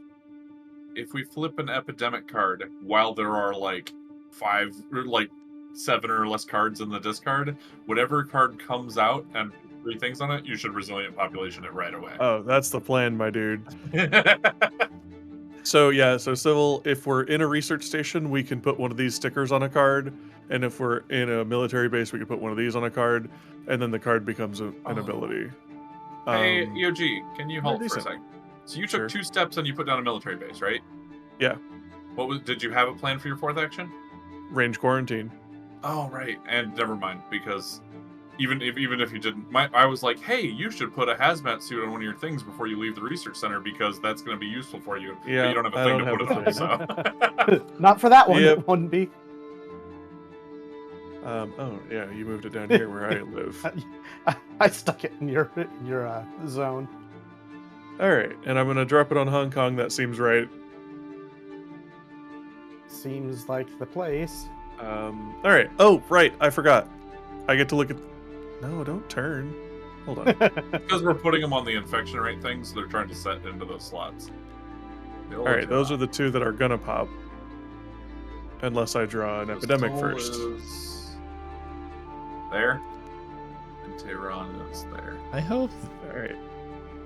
if we flip an epidemic card while there are like 5 or like 7 or less cards in the discard, whatever card comes out and 3 things on it, you should resilient population it right away. Oh, that's the plan, my dude. So yeah, so civil, if we're in a research station, we can put one of these stickers on a card, and if we're in a military base, we can put one of these on a card, and then the card becomes an Oh. ability. Hey, EOG, can you hold for a decent. second? So you took Sure. 2 steps and you put down a military base, right? Yeah. Did you have a plan for your 4th action? Range quarantine. Oh, right. And never mind, because even if you didn't, I was like, hey, you should put a hazmat suit on one of your things before you leave the research center, because that's going to be useful for you. Yeah, but you don't have a I thing don't to have put a it on, thing. so. Not for that one. Yep. It wouldn't be. Oh yeah, you moved it down here where I live. I stuck it in your zone. All right, and I'm gonna drop it on Hong Kong. That seems right. Seems like the place. All right. Oh, right. I forgot. I get to look at. No, don't turn. Hold on. Because we're putting them on the infection rate thing, so they're trying to set into those slots. All right, those are the 2 that are gonna pop, unless I draw an epidemic first. There. And Tehran is there. I hope All right.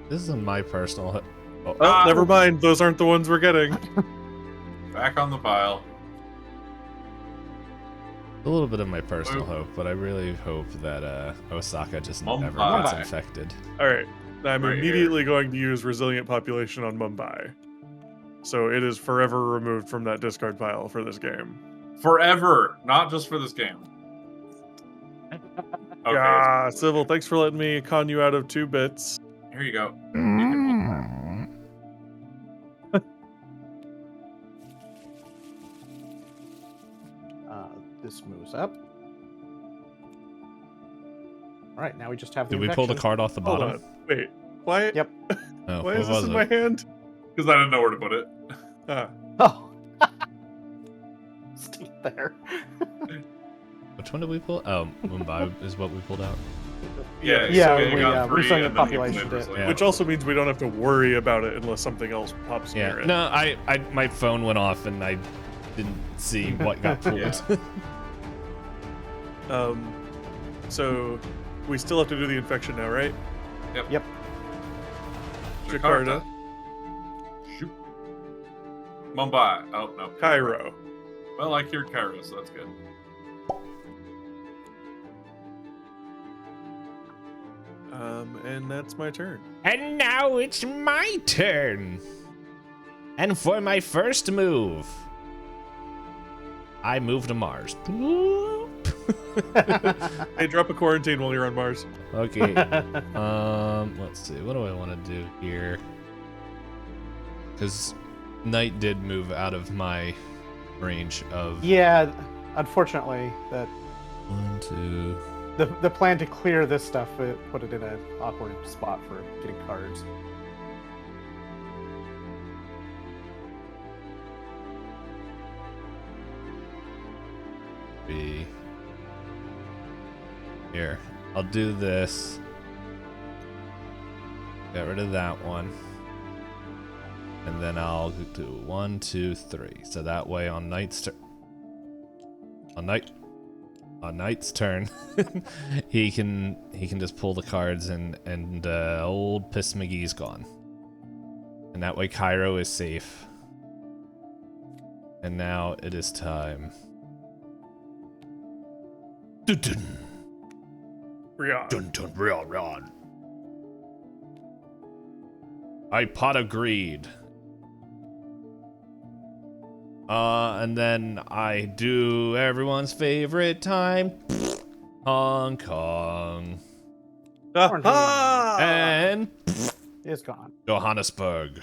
this isn't my personal. Oh, Ah. never mind. Those aren't the ones we're getting. Back on the pile. A little bit of my personal Oop. hope, but I really hope that Osaka just never Mumbai. gets infected. All right. I'm Right here. immediately going to use resilient population on Mumbai. So it is forever removed from that discard pile for this game. Forever, not just for this game. Okay, Yeah, Civil, thanks for letting me con you out of 2 bits. here you go. This moves up. All right, now we just have the Did we pull the infection. card off the Hold bottom? on. Wait. Why? Yep. Oh, Why what is this was in it? my hand? Because I didn't know where to put it. Ah. Oh. Stay there. Which one did we pull? Oh, Mumbai is what we pulled out. Yeah, Yeah, so you we, got 3 resilient and then you population put did. resilient. Yeah. Which also means we don't have to worry about it unless something else pops near Yeah. it. No, my phone went off and I didn't see what got pulled. Yeah. So we still have to do the infection now, right? Yep. Jakarta, Shoot. Mumbai. Oh, no. Cairo. Well, I cured Cairo, so that's good. And that's my turn. And now it's my turn. And for my first move, I move to Mars. Hey, drop a quarantine while you're on Mars. Okay. Let's see. What do I want to do here? Because Knight did move out of my range of. Yeah, unfortunately, that 1, 2. the plan to clear this stuff put it in an awkward spot for getting cards. B. Here, I'll do this. Get rid of that one. And then I'll do 1, 2, 3. So that way on Knight's turn. On Knight's turn, he can just pull the cards and old Piss McGee's gone. And that way Cairo is safe. And now it is time. Dun dun Riyadh. dun dun Riyadh. I pot of greed. And then I do everyone's favorite time, Hong Kong, Ah! and It's gone. Johannesburg.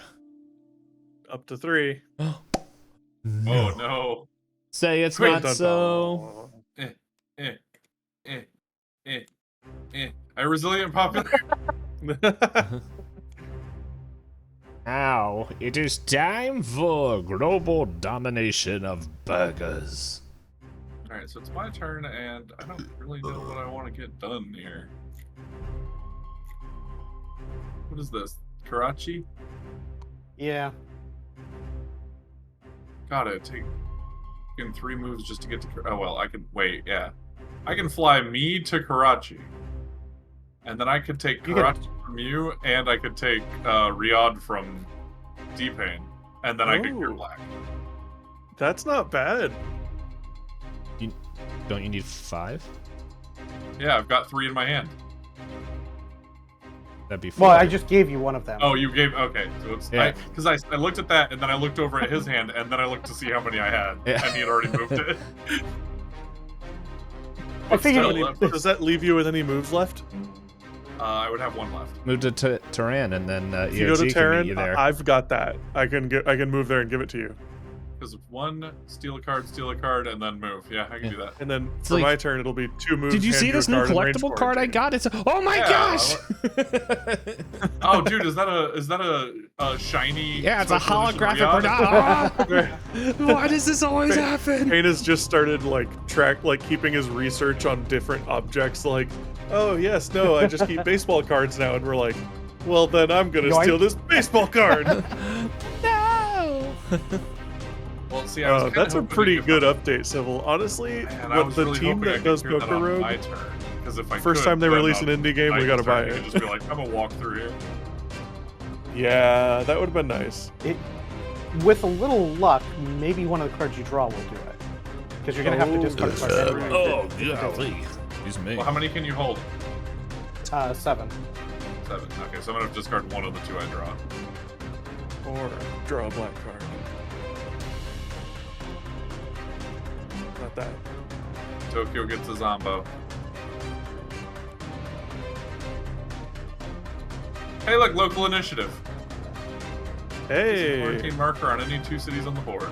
Up to 3. Oh, no. Say it's Wait, not Dun, so. A resilient population. dun. Now it is time for global domination of burgers. Alright, so it's my turn, and I don't really know what I want to get done here. What is this? Karachi? Yeah. God, it take in 3 moves just to get to. Oh well, I can wait. Yeah, I can fly me to Karachi, and then I could take You Karachi from you, and I could take Riyadh from D-Pain, and then I could cure Ooh. black. That's not bad. Don't you need 5? Yeah, I've got 3 in my hand. That'd be 4. Well, I just gave you one of them. Oh, you gave okay. So it's Yeah. because I looked at that, and then I looked over at his hand, and then I looked to see how many I had, Yeah. and he had already moved it. I figured Still, it- Does that leave you with any moves left? I would have 1 left. Move to Tehran, and then If you go to EOT can meet Terran, you there. I've got that. I can move there and give it to you. Because 1, steal a card, and then move. Yeah, I can do that. And then It's for like- my turn, it'll be 2 moves. Did you hand see you a this new card, and range collectible card I quarantine. got? It's oh my Yeah, gosh! Oh, dude, is that a shiny? Yeah, it's a special edition holographic Riyadh? Riyadh. Why does this always happen? Kane has just started keeping his research on different objects. Like, oh yes, no, I just keep baseball cards now, and we're like, well then I'm gonna Yoink. steal this baseball card. No! Well, see, I was kinda That's a hoping to pretty get good that- update, Civil. Honestly, And I what was the really team hoping I that could does clear that Poker on Road, my turn, because if I first could, time they then release on an indie game, we Knight's gotta buy turn, you it. could just be like, I'm gonna walk through here. Yeah, that would have been nice. With a little luck, maybe one of the cards you draw will do it. Because you're going to have to discard cards anyway. Oh, golly. Excuse me. Well, how many can you hold? 7. 7. Okay, so I'm gonna discard 1 of the 2 I draw. Or draw a black card. Not that. Tokyo gets a Zombo. Hey, look, local initiative. Hey, Quarantine marker on any 2 cities on the board.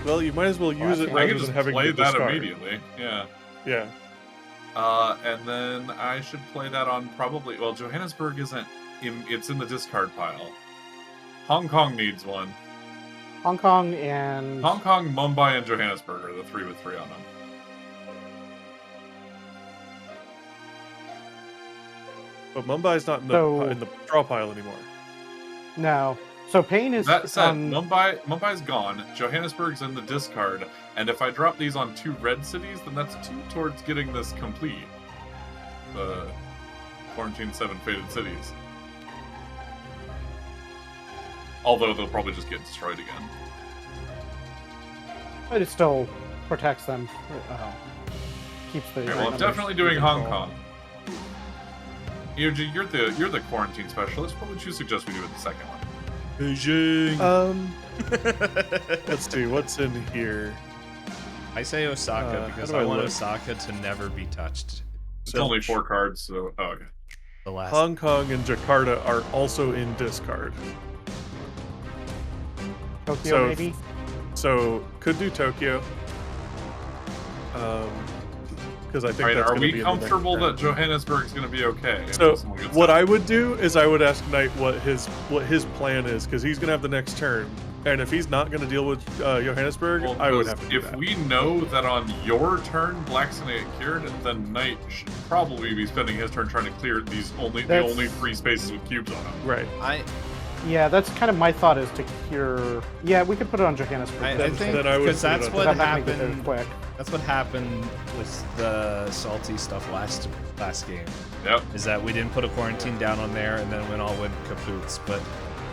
well, you might as well use it I rather can than just having play to that discard. immediately. Yeah. Yeah. And then I should play that on probably. Well, Johannesburg isn't. It's in the discard pile. Hong Kong needs one. Hong Kong and... Hong Kong, Mumbai, and Johannesburg are the 3 with 3 on them. But Mumbai's not in the So- in the draw pile anymore. No. So Pain is That said, on. Mumbai's gone. Johannesburg's in the discard, and if I drop these on 2 red cities, then that's 2 towards getting this complete. The Quarantine 7 Fated Cities. Although they'll probably just get destroyed again. But it still protects them. Keeps the. Okay, well, I'm numbers definitely in doing Hong control. Kong. Yuji, you're the quarantine specialist. What would you suggest we do with the second one? Beijing. Let's see what's in here. I say Osaka how because do I I want look? Osaka to never be touched. It's only 4 cards, so okay. The last. Hong Kong and Jakarta are also in discard. Tokyo, So- maybe. So could do Tokyo. Because I think Alright, that's are gonna we be in the next comfortable turn. that Johannesburg's going to be okay? So until someone gets what out? I would do is I would ask Knight what his plan is, because he's gonna have the next turn, and if he's not gonna deal with Johannesburg, Well, I would because have to do if that. we know that on your turn Black Snake cured, then Knight should probably be spending his turn trying to clear the That's- only 3 spaces with cubes on them. Right. Yeah, that's kind of my thought is to cure. Yeah, we could put it on Johannesburg. I Then- think then I would because put it that's on- what I'm not gonna get there happened. quick. That's what happened with the salty stuff last game. Yep. Is that we didn't put a quarantine down on there, and then went all went kapoots. But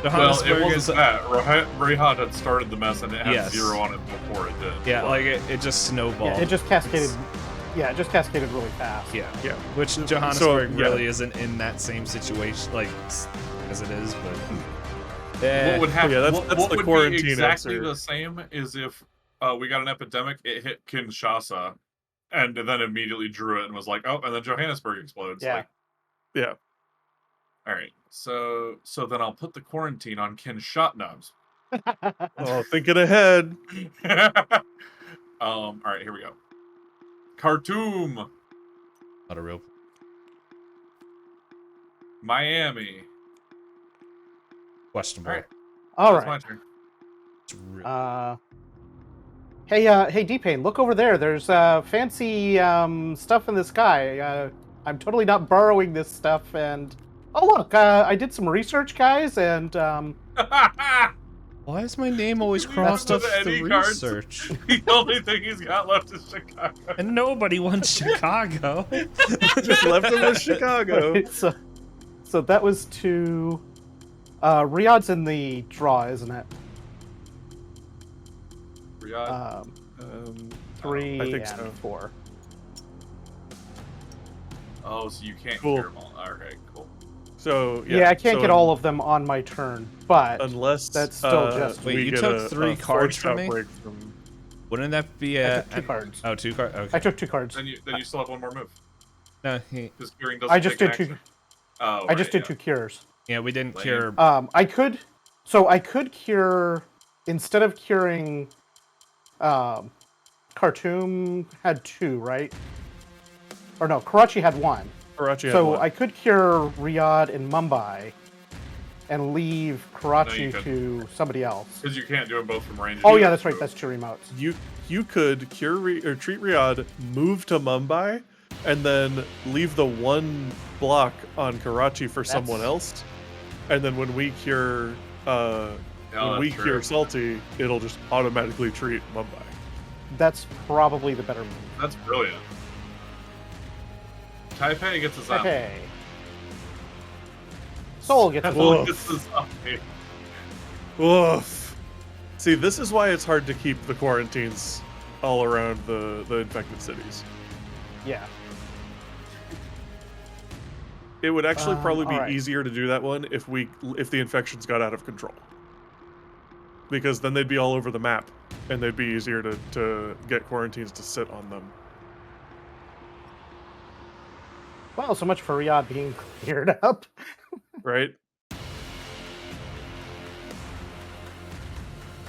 Well, Johannesburg it is wasn't that. Rehad had started the mess and it had Yes. 0 on it before it did. yeah, But- like it just snowballed. Yeah, it just cascaded. Yeah, it just cascaded really fast. Yeah, Yeah. which Johannesburg yeah. really isn't in that same situation, like as it is. But What would happen? Yeah, that's- what that's what the would quarantine be exactly answer. the same is if we got an epidemic, it hit Kinshasa, and then immediately drew it and was like, oh, and then Johannesburg explodes. Yeah. Like, Yeah. all right, so then I'll put the quarantine on Kinshasa. Oh, thinking ahead. All right, here we go. Khartoum, not a real. Miami. Questionable. All right, All that's right. my turn. It's real. Hey, D-Pain, look over there. There's fancy stuff in the sky. I'm totally not borrowing this stuff. And oh look, I did some research, guys, and Why is my name always That's crossed off with the any cards. research? The only thing he's got left is Chicago. And nobody wants Chicago. Just left him with Chicago. so that was to Riyadh's in the draw, isn't it? Riyadh. 3 I think and so. 4. Oh, so you can't Cool. clear them all. Alright, cool. So Yeah, I can't so get all of them on my turn, but unless that's still just- Wait, we you get took a 3 forced cards from me? outbreak from- Wouldn't that be I a? took 2 cards. Oh, 2 cards. Okay. I took 2 cards. Then you still have one more move. No, he, Because curing doesn't I just take did an 2. action. Oh, I just right, did 2 cures. yeah, we didn't Lame. cure. I could cure instead of curing. Khartoum had 2, right? Or no, Karachi had 1. Karachi had So one. I could cure Riyadh and Mumbai, and leave Karachi you couldn't. to somebody else. Because you can't do them both from range. Oh yeah, that's right. That's 2 remotes. You could cure or treat Riyadh, move to Mumbai, and then leave the 1 block on Karachi for someone else, and then when we cure when we that's cure true. Salty, it'll just automatically treat Mumbai. That's probably the better move. That's brilliant. Taipei gets his zombie. Okay. Seoul gets a Definitely Woof. gets his zombie. Oof. See, this is why it's hard to keep the quarantines all around the infected cities. Yeah. It would actually probably be alright. easier to do that one if the infections got out of control. Because then they'd be all over the map, and they'd be easier to get quarantines to sit on them. Well, so much for Riyadh being cleared up. Right?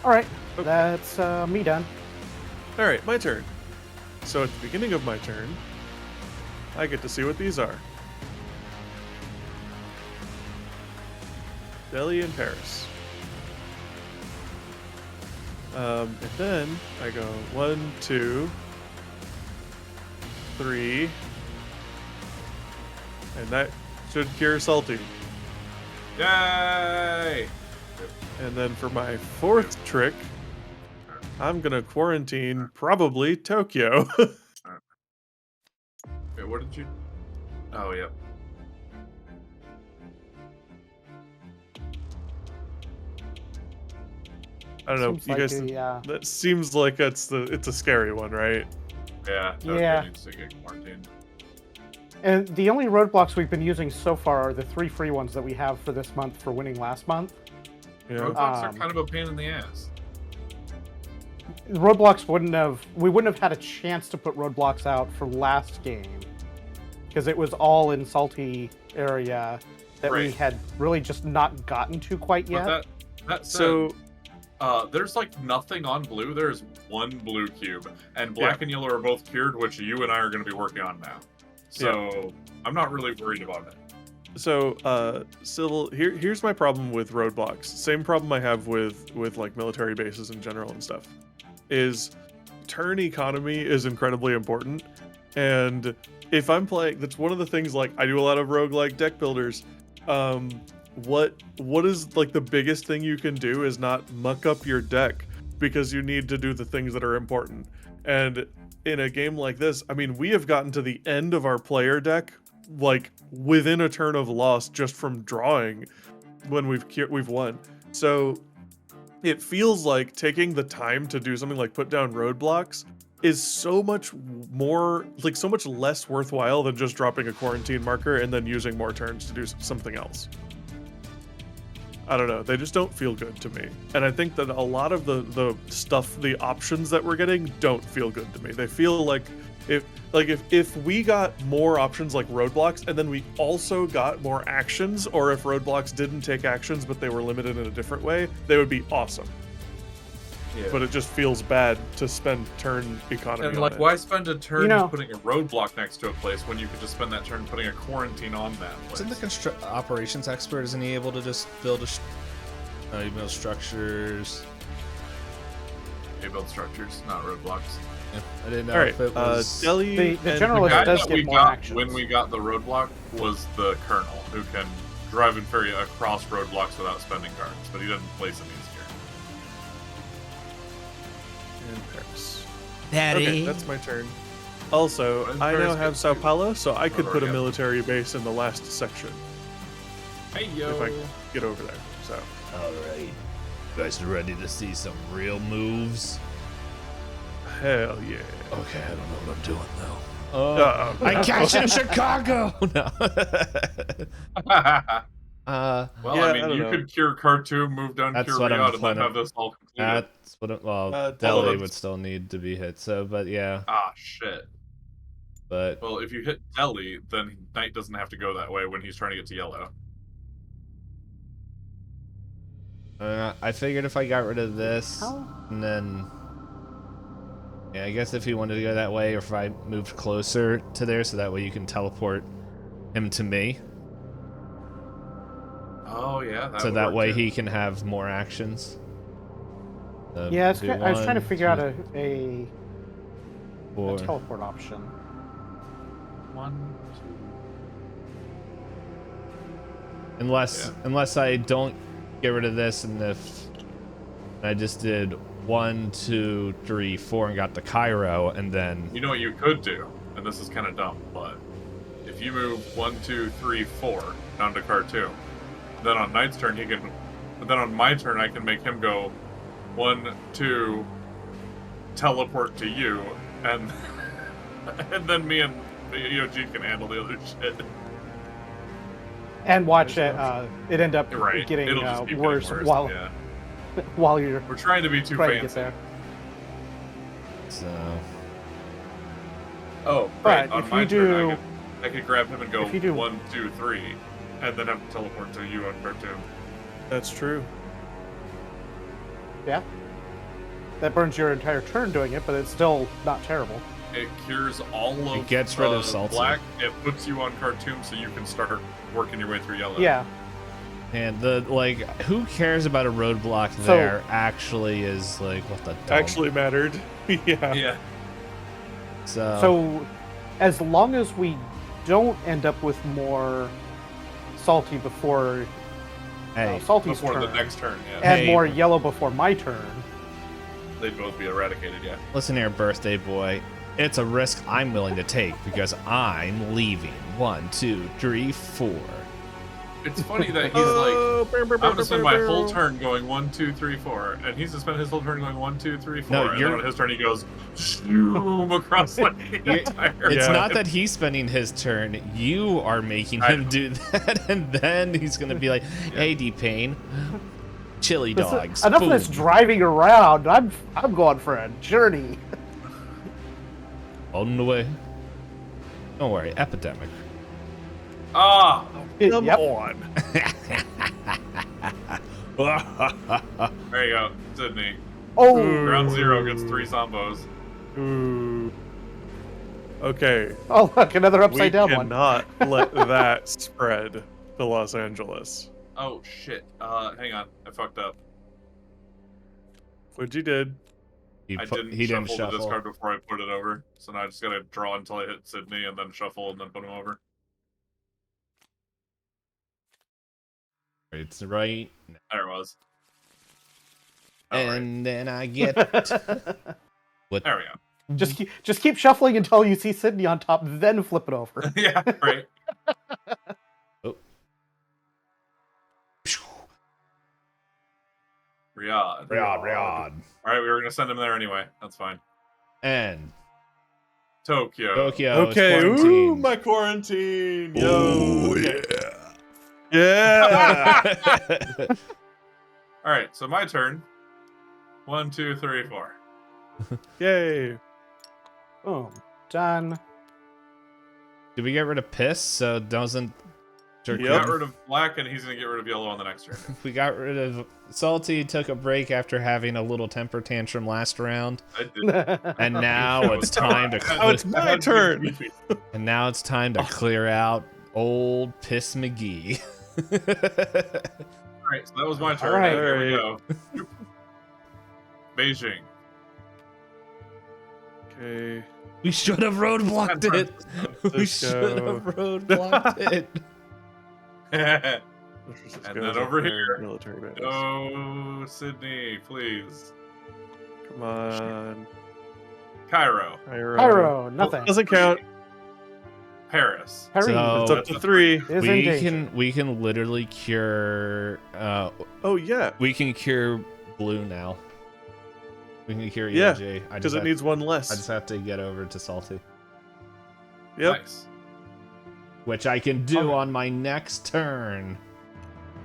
All right, that's me done. Alright, my turn. So at the beginning of my turn, I get to see what these are. Delhi and Paris. And then I go 1, 2, 3, and that should cure Salty. Yay! And then for my fourth trick, I'm gonna quarantine probably Tokyo. Wait, what did you? Oh, yep. I don't know. Seems You like guys, that seems like it's a scary one, right? Yeah. Tokyo Yeah. needs to get quarantined. And the only roadblocks we've been using so far are the 3 free ones that we have for this month for winning last month. Yeah. Roadblocks are kind of a pain in the ass. Roadblocks we wouldn't have had a chance to put roadblocks out for last game because it was all in salty area that we Right. had really just not gotten to quite yet. But that said, So there's like nothing on blue. There's one blue cube, and black and yellow are both cured, which you and I are going to be working on now. So I'm not really worried about it. Civil, here's my problem with roadblocks. Same problem I have with like military bases in general and stuff. Is turn economy is incredibly important, and if I'm playing, that's one of the things. Like I do a lot of roguelike deck builders. What is like the biggest thing you can do is not muck up your deck because you need to do the things that are important. And in a game like this, I mean, we have gotten to the end of our player deck like within a turn of loss just from drawing when we've won. So it feels like taking the time to do something like put down roadblocks is so much more, like so much less worthwhile than just dropping a quarantine marker and then using more turns to do something else. I don't know. They just don't feel good to me. And I think that a lot of the stuff, the options that we're getting don't feel good to me. They feel like if we got more options like roadblocks and then we also got more actions, or if roadblocks didn't take actions but they were limited in a different way, they would be awesome. Yeah. But it just feels bad to spend turn economy And on like, it. why spend a turn You know- just putting a roadblock next to a place when you could just spend that turn putting a quarantine on that place? Isn't the operations expert, isn't he able to just build he builds structures? They build structures, not roadblocks. Yeah, I didn't know All right, if it was... Delhi The and general The guy does that get we more got actions. when we got the roadblock was the colonel, who can drive and ferry across roadblocks without spending cards, but he doesn't place them easier. and Paris. Daddy. Okay, that's my turn. Also, When's I now Paris have get Sao to? Paulo, so I could Oh, put a yeah. military base in the last section Hey yo! if I get over there. So Alright. You guys ready to see some real moves? hell yeah. Okay, I don't know what I'm doing though. I catch in Chicago! No. Well, Yeah, I I mean, don't you know. could cure Khartoum, move down That's cure what I'm Riyadh, and then planning. have this all completed. That's what Delhi Delhi would- would still need to be hit, so, but yeah. Ah, shit. But, Well, if you hit Delhi, then Knight doesn't have to go that way when he's trying to get to yellow. I figured if I got rid of this, How? and then... Yeah, I guess if he wanted to go that way, or if I moved closer to there, so that way you can teleport him to me. Oh, yeah. So would that work, way too. he can have more actions. So Yeah, do I was trying to one, figure out two, a four. teleport option. 1, 2. Unless I don't get rid of this, and if I just did 1, 2, 3, 4 and got to Cairo, and then You know what you could do, and this is kind of dumb, but if you move 1, 2, 3, 4 down to Khartoum, then on Knight's turn he can, but then on my turn I can make him go 1, 2, teleport to you, and and then me and EOG can handle the other shit. And watch it end up Right. getting It'll just keep worse, getting worse. while Yeah. while you're We're trying to be too trying to get fancy. there. so Oh, But right. On if my you turn, do- I could grab him and go if you do- 1, 2, 3, and then have to teleport to you on Khartoum. That's true. Yeah. That burns your entire turn doing it, but it's still not terrible. It cures all of It gets rid of salty. black. It puts you on Khartoum so you can start working your way through yellow. Yeah. and who cares about a roadblock So- there actually is like what the dump. Actually mattered. Yeah. Yeah. So, as long as we don't end up with more salty before Hey, Salty's Before turn, the next turn, yeah. and Hey. more yellow before my turn. They'd both be eradicated, yeah. listen here, birthday boy. It's a risk I'm willing to take because I'm leaving. 1, 2, 3, 4. It's funny that he's Oh, like, I'm gonna spend my whole turn going 1, 2, 3, 4, and he's gonna spend his whole turn going 1, 2, 3, 4. No, and you're- then on his turn he goes zoom across like the You're- entire. It's Yeah. not that he's spending his turn. You are making I him know. do that, and then he's gonna be like, "Hey, D-Pain, chili Listen, dogs." enough of this boom." driving around. I'm going for a journey. On the way. Don't worry, epidemic. Ah, Come Yep. on. there you go, Sydney. Oh, Ground zero gets 3 zombos. Ooh. Okay, oh, look, another we upside down one. cannot let that spread to Los Angeles. Oh shit. Hang on, I fucked up. Which you did. I didn't he didn't shuffle the shuffle. discard before I put it over, so now I just gotta draw until I hit Sydney and then shuffle and then put him over. It's right. There it was. Alright, And then I get what? there we go. just keep shuffling until you see Sydney on top, then flip it over. Yeah, right. Riyadh. Riyadh. Alright, we were gonna send him there anyway. That's fine. And Tokyo. Tokyo. is Okay, ooh, quarantined. my quarantine. Yo, okay. Yeah. Alright, so my turn. 1, 2, 3, 4. Yay. Boom, done. Did we get rid of piss? So it doesn't. Yep. Got rid of black and he's gonna get rid of yellow on the next turn. We got rid of Salty. Took a break after having a little temper tantrum last round, I did. and now it's time to. Oh, it's my turn. And now it's time to clear out old Piss McGee. Alright, so that was my turn. Alright. Here we go. Beijing. Okay. We should have roadblocked it. We Let's should go. have roadblocked it. And Let's just then go with over the here. Military base. Oh, Sydney, please. Come on. Cairo. Pyro, nothing. Doesn't count. Paris. Harry So- It's up to 3. is in We danger. can literally cure. Oh yeah, We can cure blue now. We can cure Yeah, EOG. because it needs one I less. just have to get over to Salty, Yep. Nice. which I can do Okay. on my next turn.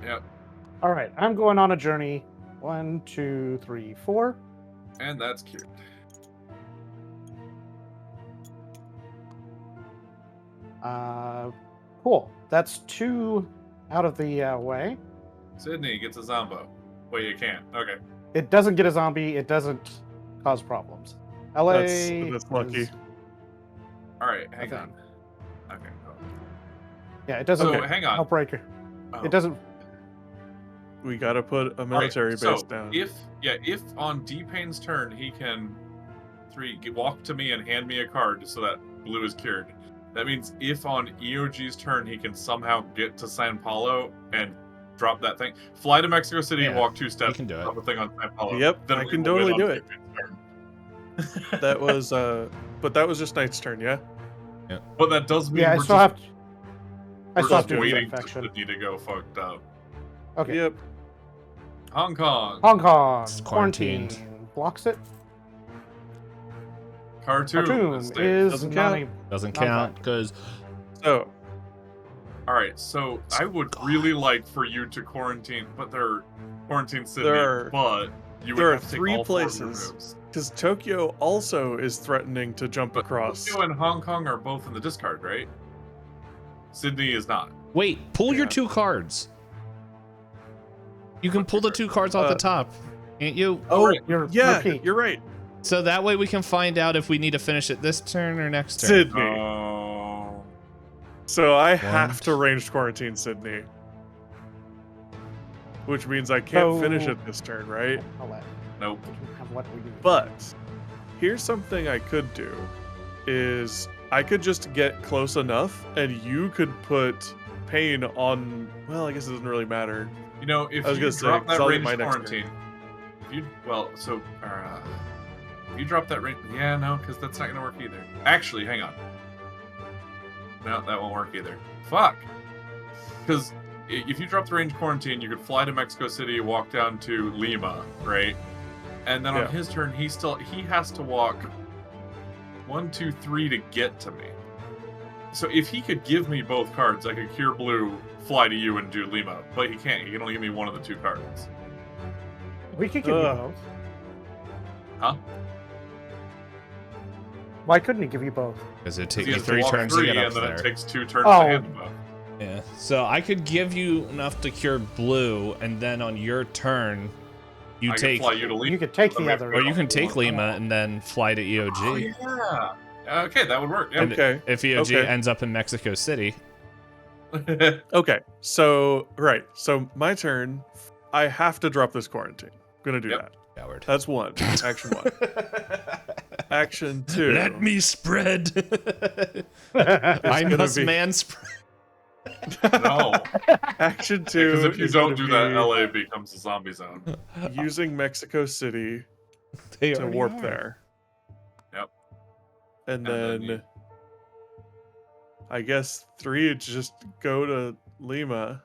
Yep. All right, I'm going on a journey. 1, 2, 3, 4. And that's cute. Cool. That's 2 out of the way. Sydney gets a zombo. Wait, you can't. Okay. It doesn't get a zombie. It doesn't cause problems. LA. That's lucky. is- Alright, hang Okay. on. Okay. Oh. Yeah, it doesn't. So, hang on. Outbreaker. Oh. It doesn't. We gotta put a Alright, military so base down. If on D-Pain's turn he can walk to me and hand me a card so that blue is cured. That means if on EOG's turn he can somehow get to San Paulo and drop that thing, fly to Mexico City and Yeah, walk 2 steps, can do it. drop a thing on San Paulo. Yep, then I we can will win totally on do it. D-Pain's turn. That was but that was just Knight's turn, yeah? But that does mean Yeah, I we're still just, have. I we're still have just to do the waiting for infection. Sydney to go fucked up. Okay. Yep. Hong Kong. Hong Kong. It's Quarantine. quarantined. Blocks it. Khartoum. Khartoum State. is Doesn't not count. Doesn't Not count bad. because So Alright, so I would really like for you to quarantine, but they're quarantine Sydney, There are- but you there would are have to take 3 all 4 of places. your moves. because Tokyo also is threatening to jump But across. Tokyo and Hong Kong are both in the discard, right? Sydney is not. wait, pull your Yeah. 2 cards. You can pull the 2 cards off the top, can't you? Oh, You're yeah, repeat. you're right. So that way we can find out if we need to finish it this turn or next turn. Sydney. Oh. So I have to ranged quarantine Sydney. Which means I can't finish So- it this turn, right? I'll let Nope. you have what we need. But here's something I could do is I could just get close enough and you could put pain on, well, I guess it doesn't really matter. You know, if I was you gonna say, drop 'cause that I'll get range my next quarantine, if you drop that range, yeah, no, because that's not gonna work either. Actually, hang on. No, that won't work either. Fuck. Because if you drop the range quarantine, you could fly to Mexico City, walk down to Lima, right? And then on Yeah. his turn, he has to walk 1, 2, 3 to get to me. So if he could give me both cards, I could cure blue, fly to you, and do Lima. But he can't. He can only give me one of the 2 cards. We could give you Ugh. both. Huh? Why couldn't he give you both? Because it He takes me has to 3 walk turns to 3, get up and then there. it takes 2 turns Oh. to hand them both. Yeah. So I could give you enough to cure blue, and then on your turn, you I take, can fly you to Lima. You could take the other. or you can take Lima and then fly to EOG. Oh, yeah. Okay, that would work. Yeah. And Okay. if EOG Okay. ends up in Mexico City, Okay. So So my turn. I have to drop this quarantine. Gonna do Yep. that. coward. That's 1. Action 1. Action 2. Let me spread. I I gonna must be- man spread. No. Action 2. Because if you is don't gonna do that, be LA becomes a zombie zone. using Mexico City They to already warp are. there. Yep. And then then you- I guess 3 is just go to Lima.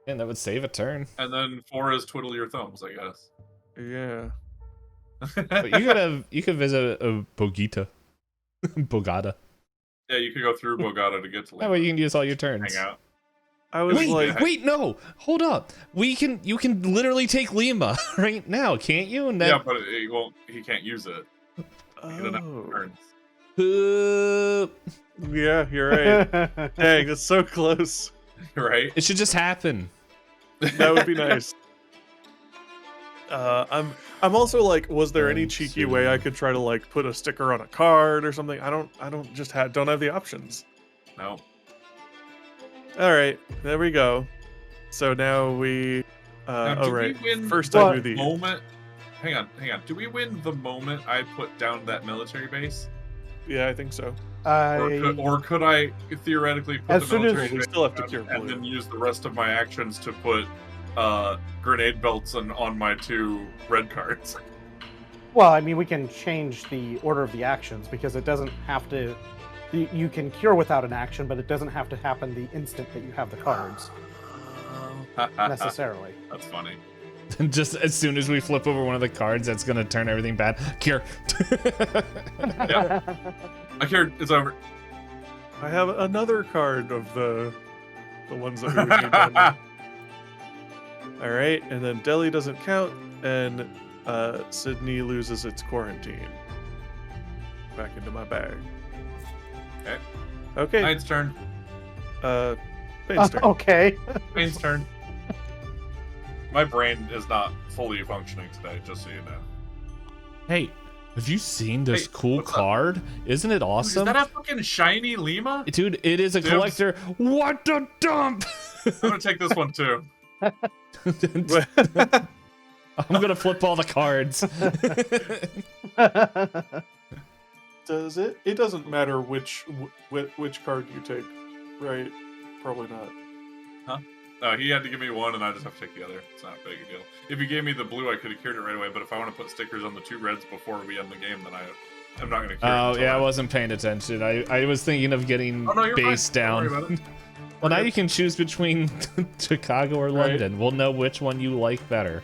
And that would save a turn. And then 4 is twiddle your thumbs, I guess. Yeah. But you could visit a Bogota. Bogota. Yeah, you could go through Bogota to get to That way Lima. you can use all your turns. Hang out. I was Wait, like, wait, no, hold up. You can literally take Lima right now, can't you? And Yeah, then, but it won't. He can't use it. He doesn't have oh. turns. Yeah, you're right. Dang, that's so close. Right? it should just happen. That would be nice. I'm also like, was there any One, cheeky way I could try to like put a sticker on a card or something? I don't don't have the options. No. All right, there we go. So now we Now, oh do right. we win First Well, I do the moment? Hang on. Do we win the moment I put down that military base? Yeah, I think so. Or could I theoretically put As the soon as- military We base still have to down cure and blue. then use the rest of my actions to put grenade belts on my 2 red cards? Well, I mean, we can change the order of the actions because it doesn't have to. You can cure without an action, but it doesn't have to happen the instant that you have the cards necessarily. That's funny. Just as soon as we flip over one of the cards, that's gonna turn everything bad. Cure. I cured. It's over. I have another card of the ones that we would need done. All right, and then Delhi doesn't count, and Sydney loses its quarantine. Back into my bag. Okay. Okay. Knight's turn. Bane's turn. Okay. Bane's turn. My brain is not fully functioning today, just so you know. Hey, have you seen this Hey, cool what's up? card? Isn't it Dude, awesome? Is that a fucking shiny Lima? Dude, it is a Dibs. collector. What a dump! I'm gonna take this one too. I'm gonna flip all the cards. Does it? It doesn't matter which card you take, right? Probably not. No, he had to give me one, and I just have to take the other. It's not a big a deal. If he gave me the blue, I could have cured it right away. But if I want to put stickers on the 2 reds before we end the game, then I'm not gonna cure it. Oh until yeah, I I- wasn't paying attention. I was thinking of getting Oh, no, you're base fine. Don't worry down. about it. Well, now you can choose between Chicago or Right. London. We'll know which one you like better.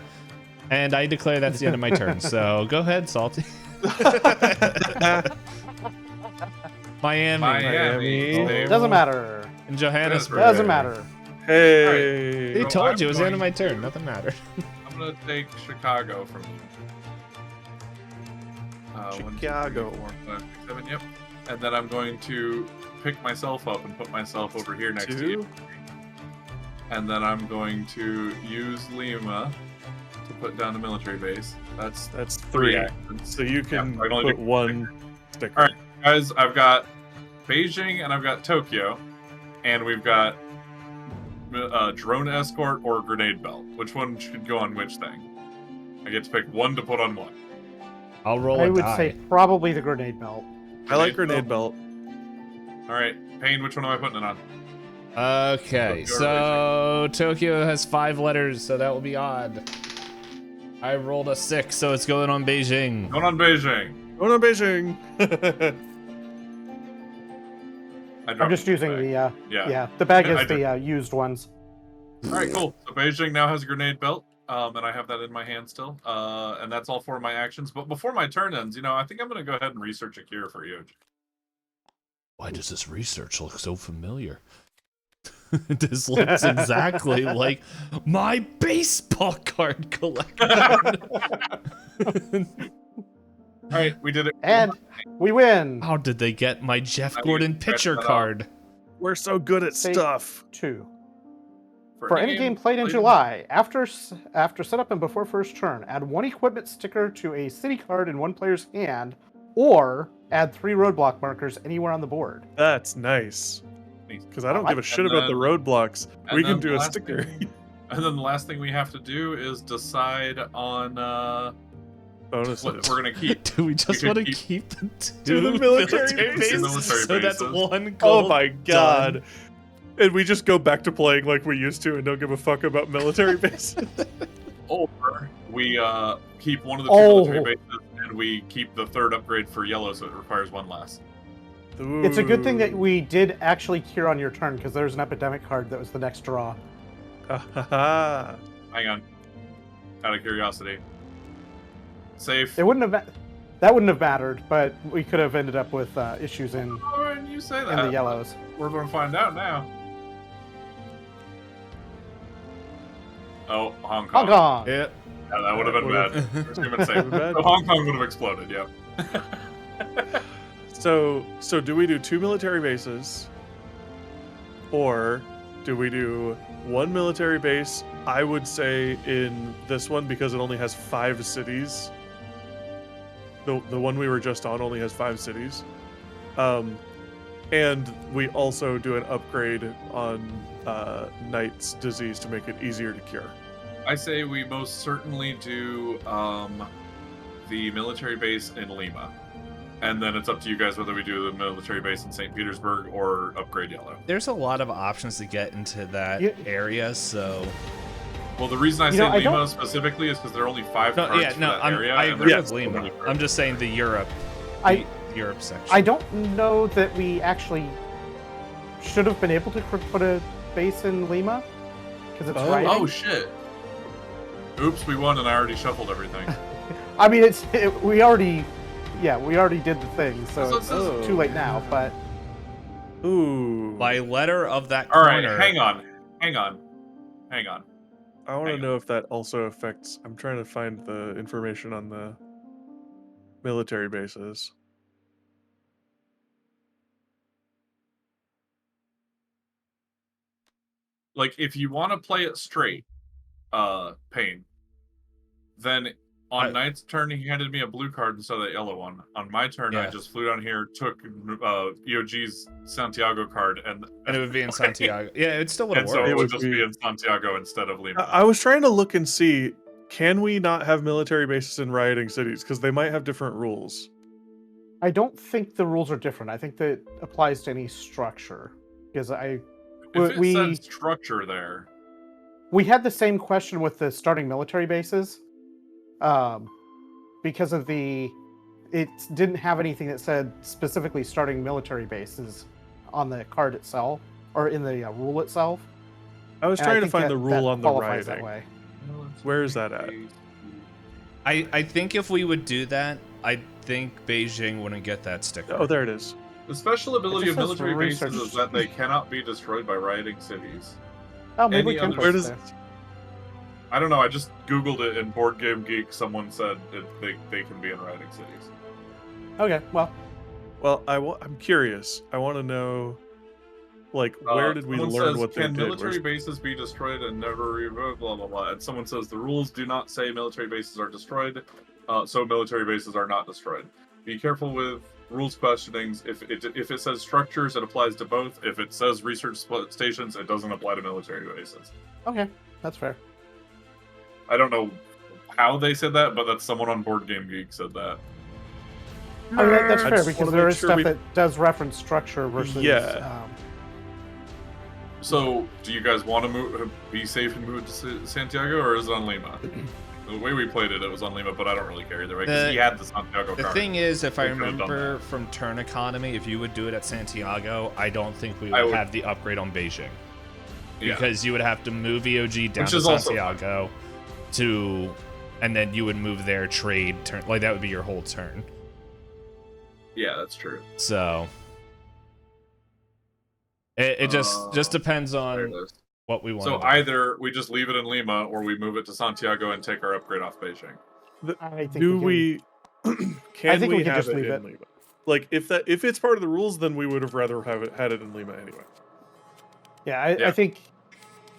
And I declare that's the end of my turn. So go ahead, Salty. Miami. Miami. Oh. They- Doesn't matter. And Johannesburg. Doesn't matter. Hey. They So told you it was the I'm end of my turn. Nothing mattered. I'm gonna take Chicago from you. 1, 2, 3, Chicago. 4, 5, 6, 7, yep. And then I'm going to pick myself up and put myself over here next to you. 2. And then I'm going to use Lima to put down the military base. That's That's 3 3. actions. So you can I can only put do 1 sticker. All right. Guys, I've got Beijing and I've got Tokyo, and we've got drone escort or grenade belt. Which one should go on which thing? I get to pick one to put on one. I'll roll I a would die. say probably the grenade belt. I like grenade belt. All right, Payne, which one am I putting it on? Okay, so Tokyo has 5 letters, so that will be odd. I rolled a 6, so it's going on Beijing. Going on Beijing. Going on Beijing. I'm just using the Yeah. the bag I is the used ones. All right, cool. So Beijing now has a grenade belt, and I have that in my hand still. And that's all 4 of my actions. But before my turn ends, I think I'm going to go ahead and research a cure for you. Why does this research look so familiar? This looks exactly like my baseball card collection. All right, we did it. And we win. How did they get my Jeff How do Gordon you scratch pitcher that out? card? We're so good at Say- stuff. 2. For any game played in played- July, after setup and before first turn, add 1 equipment sticker to a city card in one player's hand, or add 3 roadblock markers anywhere on the board. That's nice. Because I don't give a shit And about the then- roadblocks. and We can then do the a last sticker. thing- And then the last thing we have to do is decide on Bonuses. what we're going to keep. Do we just could want to keep- keep the 2 the military bases? military So that's bases. 1 goal. Oh my god. And we just go back to playing like we used to and don't give a fuck about military bases. Or we keep one of the 2 Oh. military bases and we keep the 3rd upgrade for yellow, so it requires 1 less. It's a good thing that Ooh. we did actually cure on your turn, because there's an epidemic card that was the next draw. Ah, Hang on. Out of curiosity. Safe. It wouldn't have that wouldn't have mattered, but we could have ended up with issues in All right, you say that. the yellows. We're going to find out now. Oh, Hong Kong. Hong Kong. Yeah. Yeah, that would have been bad. We're assuming safe. Bad. So Hong Kong would have exploded, yeah. so do we do 2 military bases? Or do we do 1 military base? I would say in this one, because it only has 5 cities. The one we were just on only has 5 cities. And we also do an upgrade on Knight's disease to make it easier to cure. I say we most certainly do the military base in Lima. And then it's up to you guys whether we do the military base in St. Petersburg or upgrade yellow. There's a lot of options to get into that You- area, so Well, the reason I You say know, I Lima don't- specifically is because there are only 5 no, cards yeah, for no, that I'm, area. I and agree there's with so Lima. many cards. I'm just saying the Europe section. I don't know that we actually should have been able to put a base in Lima, because it's right. Oh, shit. Oops, we won and I already shuffled everything. I mean, we already did the thing, so So it's it's- too late now. But Ooh. By letter of that All right, corner. hang on. I want to hang know if that also affects. I'm trying to find the information on the military bases. Like, if you want to play it straight, Pain, then on Knight's turn, he handed me a blue card instead of that yellow one. On my turn, I Yeah. just flew down here, took EOG's Santiago card, and And it would be in Santiago. Yeah, it still would have and so worked. it would would just be- be in Santiago instead of Lima. I was trying to look and see, can we not have military bases in rioting cities? Because they might have different rules. I don't think the rules are different. I think that applies to any structure, because if it we said structure there, had the same question with the starting military bases, because of it didn't have anything that said specifically starting military bases on the card itself or in the rule itself. I was And I trying to think find that- the rule that on the qualifies that rioting. way. Where is that at? I think if we would do that, I think Beijing wouldn't get that sticker. Oh, there it is. The special ability It of just says military bases research. is that they cannot be destroyed by rioting cities. Oh, maybe Any we can other- put Where it does there. I don't know. I just googled it in Board Game Geek. Someone said they can be in rioting cities. Okay, well, Well, I'm curious. I want to know, like, where did we Someone learn says, what they can did? military bases be destroyed and never revoked? Blah blah blah. And someone says the rules do not say military bases are destroyed, so military bases are not destroyed. Be careful with rules questionings. If it says structures, it applies to both. If it says research stations, it doesn't apply to military bases. okay, that's fair. I don't know how they said that, but that's someone on Board Game Geek said that. I mean, that's I fair just because wanna there make is sure stuff we- that does reference structure versus. Yeah. So, do you guys want to be safe and move to Santiago, or is it on Lima? The way we played it, it was on Lima, but I don't really care either way because he had the Santiago The card. thing is, if I We could've done remember that. from turn economy, if you would do it at Santiago, I don't think we I would would- have the upgrade on Beijing. Yeah. Because you would have to move EOG down Which to is also Santiago and then you would move their trade turn. Like, that would be your whole turn. Yeah, that's true. So it just depends There on it is. what we want. So to do. either we just leave it in Lima, or we move it to Santiago and take our upgrade off Beijing. I think Do we? Can think we we can have just it leave in it. Lima? Like if it's part of the rules, then we would have rather had it in Lima anyway. Yeah, Yeah. I think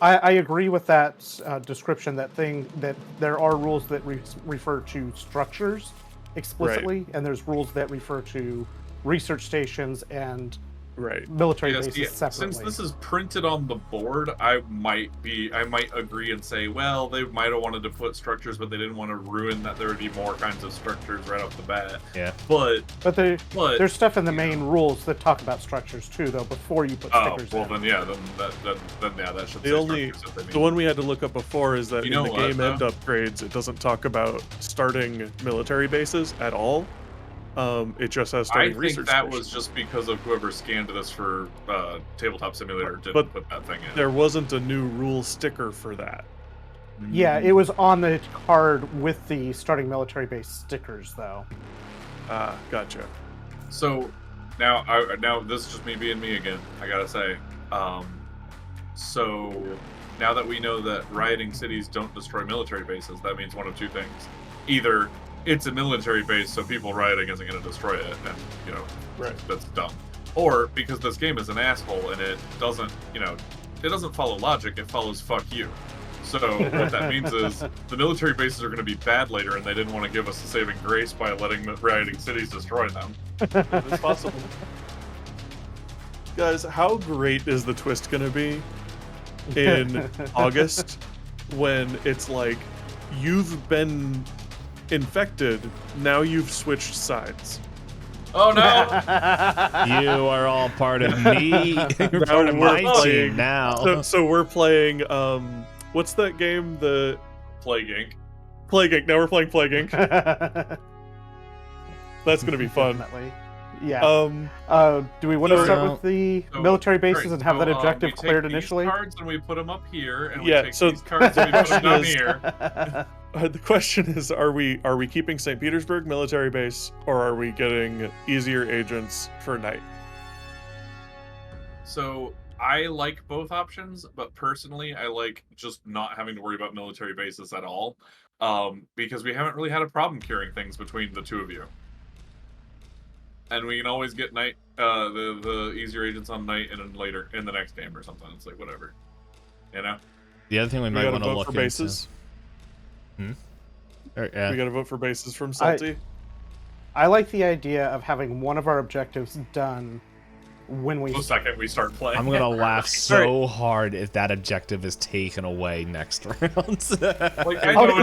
I agree with that description. That there are rules that refer to structures explicitly, and there's rules that refer to research stations and Right. military Yes, bases yeah, separately. since this is printed on the board, I might agree and say, well, they might have wanted to put structures, but they didn't want to ruin that there would be more kinds of structures right off the bat. Yeah. But but there's stuff in the you main rules that talk about structures too, though. Before you put oh, stickers well in. then yeah, that should The say only structures if they the mean. one we had to look up before is that You know in the what, game end though? upgrades, it doesn't talk about starting military bases at all. It just has I starting think research that stations. was just because of whoever scanned this for Tabletop Simulator didn't But put that thing in. There wasn't a new rule sticker for that. Yeah, it was on the card with the starting military base stickers, though. Ah, gotcha. So now this is just me being me again. I gotta say, so now that we know that rioting cities don't destroy military bases, that means one of two things: either it's a military base, so people rioting isn't going to destroy it, and Right. that's dumb, or because this game is an asshole and it doesn't follow logic, it follows fuck you. So what that means is the military bases are going to be bad later, and they didn't want to give us a saving grace by letting the rioting cities destroy them. It's possible. Guys, how great is the twist gonna be in August when it's like you've been infected, now you've switched sides. Oh no! You are all part of me. You're part of my we're team playing- now. So we're playing what's that game? The Plague Inc. Plague Inc. Now we're playing Plague Inc. That's gonna be fun. Definitely. Yeah. Do we want to so- start with the So, military bases great. and have So, that objective we take cleared these initially? cards and we put them up here, and we Yeah, take so these cards and we put them down is- here. The question is, are we keeping St. Petersburg military base, or are we getting easier agents for night? So I like both options, but personally, I like just not having to worry about military bases at all, because we haven't really had a problem curing things between the two of you. And we can always get night, the easier agents on night and then later in the next game or something. It's like whatever, you know. The other thing we We might gotta want to vote look for into. bases. Yeah. We gotta vote for bases from Salty. I like the idea of having one of our objectives done when we The second we start playing, I'm gonna laugh so hard if that objective is taken away next round. Like, I Oh, know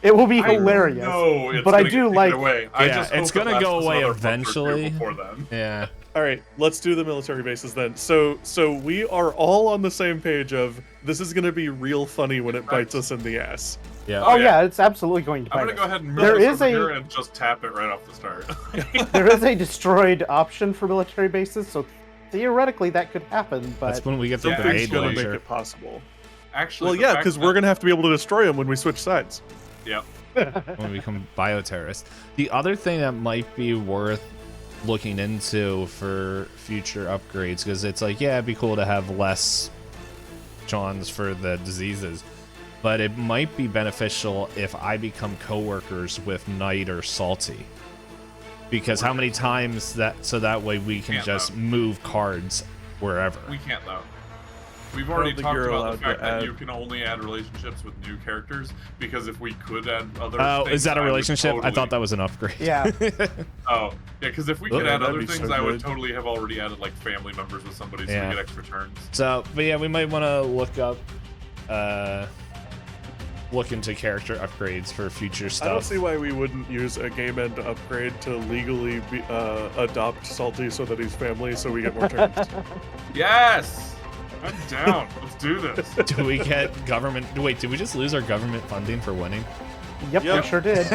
it will be I hilarious. know it's but I gonna do get taken like- away. I Yeah, just it's hope it gonna go lasts away another month or two eventually. Before then. Yeah. All right, let's do the military bases then. So we are all on the same page of this is gonna be real funny when it bites us in the ass. Yeah. Oh yeah. yeah, it's absolutely going to. I'm bite gonna go us. ahead and move There this is over a- here and just tap it right off the start. There is a destroyed option for military bases, so theoretically that could happen. But That's when we get the Yeah, Something's grenade gonna make launcher. it possible. Actually, Well, the yeah, fact because that- we're gonna have to be able to destroy them when we switch sides. Yep. When we become bioterrorists. The other thing that might be worth looking into for future upgrades, because it's like, yeah, it'd be cool to have less Johns for the diseases, but it might be beneficial if I become coworkers with Knight or Salty. Because how many times that way we can Can't, just though. move cards wherever. We can't though. We've don't already think talked you're about allowed the to fact that add- you can only add relationships with new characters, because if we could add other Oh, things, is that a I would relationship? I totally- thought that was an upgrade. yeah, Oh, yeah, because if we Oh, could add that'd other be things, so I would good. totally have already added like family members with somebody, so Yeah. we get extra turns. So, but yeah, we might want to look into character upgrades for future I don't stuff. see why we wouldn't use a game end upgrade to legally adopt Salty so that he's family, so we get more turns. Yes. I'm down. Let's do this. Do we get government? Wait, did we just lose our government funding for winning? Yep, Yep. we sure did.